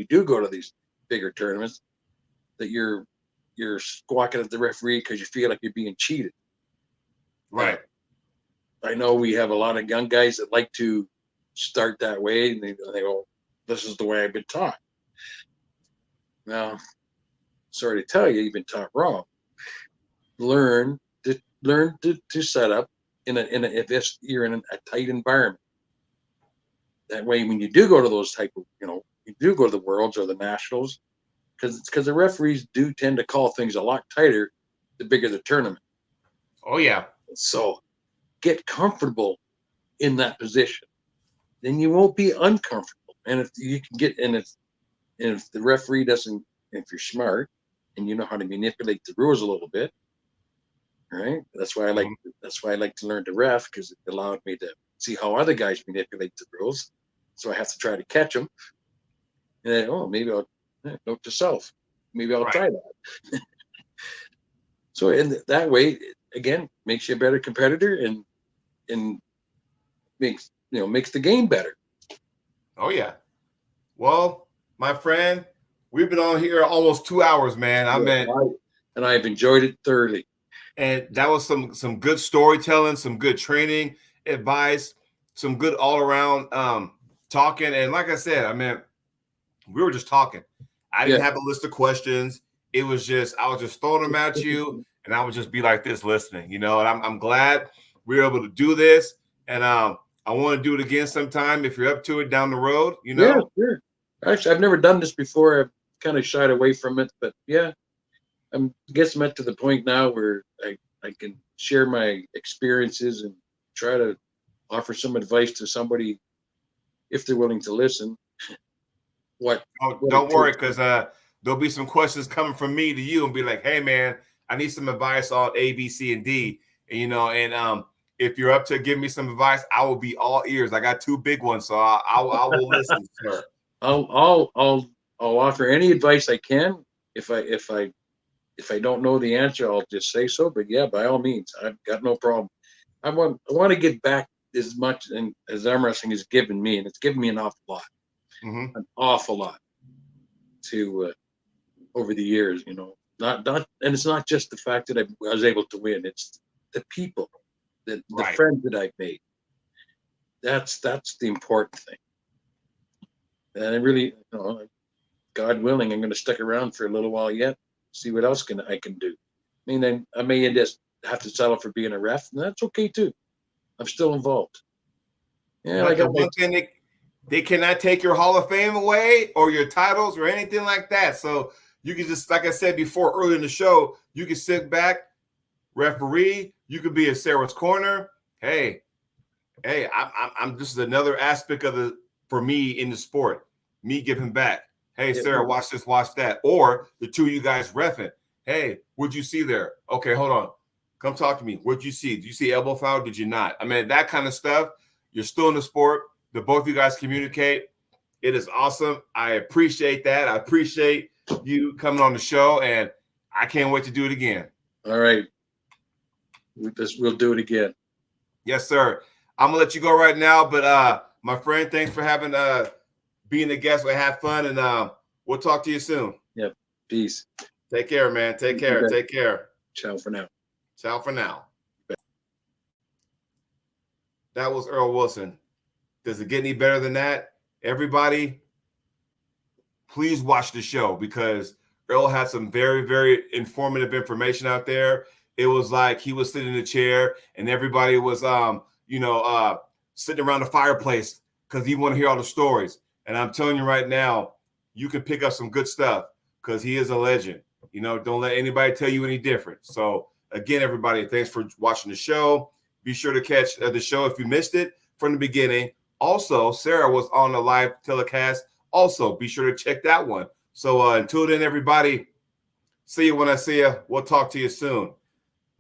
do go to these bigger tournaments that you're squawking at the referee because you feel like you're being cheated. Right. I know we have a lot of young guys that like to start that way, and they go, "This is the way I've been taught." Now, sorry to tell you, you've been taught wrong. Learn to set up in a if you're in a tight environment. That way, when you do go to those type of, you know, you do go to the worlds or the nationals, because the referees do tend to call things a lot tighter the bigger the tournament. Oh yeah. So get comfortable in that position, then you won't be uncomfortable. And if you can get if the referee doesn't, if you're smart and you know how to manipulate the rules a little bit, right? That's why I like to learn to ref, because it allowed me to see how other guys manipulate the rules. So I have to try to catch them. And then, oh, maybe I'll note to self. Maybe I'll Right. try that. So in that way, again, makes you a better competitor and makes the game better. Oh yeah. Well, my friend, we've been on here almost 2 hours, man. I mean, And I've enjoyed it thoroughly. and that was some good storytelling, some good training advice, some good all around talking. And like I said, I mean, we were just talking. I didn't Yeah. have a list of questions. It was just I was just throwing them at you, and I would just be like this listening, you know. And I'm glad we were able to do this. And I want to do it again sometime if you're up to it down the road, you know. Yeah, sure. Actually, I've never done this before. I've kind of shied away from it, but yeah, I guess I'm at to the point now where I can share my experiences and try to offer some advice to somebody if they're willing to listen. What Don't worry, because there'll be some questions coming from me to you and be like, hey man, I need some advice on A, B, C, and D. And, you know, and if you're up to give me some advice, I will be all ears. I got 2 big ones, so I will listen, sir. I'll offer any advice I can. If I don't know the answer, I'll just say so. But yeah, by all means, I've got no problem. I want to give back as much as arm wrestling has given me, and it's given me an awful lot, an awful lot to over the years. You know, not, and it's not just the fact that I was able to win. It's the people, the friends that I've made. That's the important thing. And I really, you know, God willing, I'm going to stick around for a little while yet. See what else I can do. I mean, I may just have to settle for being a ref, and that's okay too. I'm still involved. Yeah, I got one thing they cannot take your Hall of Fame away or your titles or anything like that. So you can just, like I said before, earlier in the show, you can sit back, referee. You could be in Sarah's corner. Hey, I'm just another aspect of for me in the sport. Me giving back. Hey, Sarah, watch this, watch that. Or the 2 of you guys reffing. Hey, what'd you see there? Okay, hold on. Come talk to me. What'd you see? Did you see elbow foul? Did you not? I mean, that kind of stuff. You're still in the sport. The both of you guys communicate. It is awesome. I appreciate that. I appreciate you coming on the show, and I can't wait to do it again. All right. We'll do it again. Yes, sir. I'm going to let you go right now, but my friend, thanks for having being a guest. We have fun, and we'll talk to you soon. Yep. Peace. Take care, man. Take care. Take care. Ciao for now. Ciao for now. That was Earl Wilson. Does it get any better than that? Everybody, please watch the show because Earl had some very, very informative information out there. It was like he was sitting in a chair and everybody was, sitting around the fireplace because he want to hear all the stories. And I'm telling you right now, you can pick up some good stuff because he is a legend. You know, don't let anybody tell you any different. So again, everybody, thanks for watching the show. Be sure to catch the show if you missed it from the beginning. Also, Sarah was on the live telecast. Also, be sure to check that one. So until then, everybody, see you when I see you. We'll talk to you soon.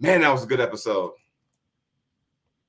Man, that was a good episode.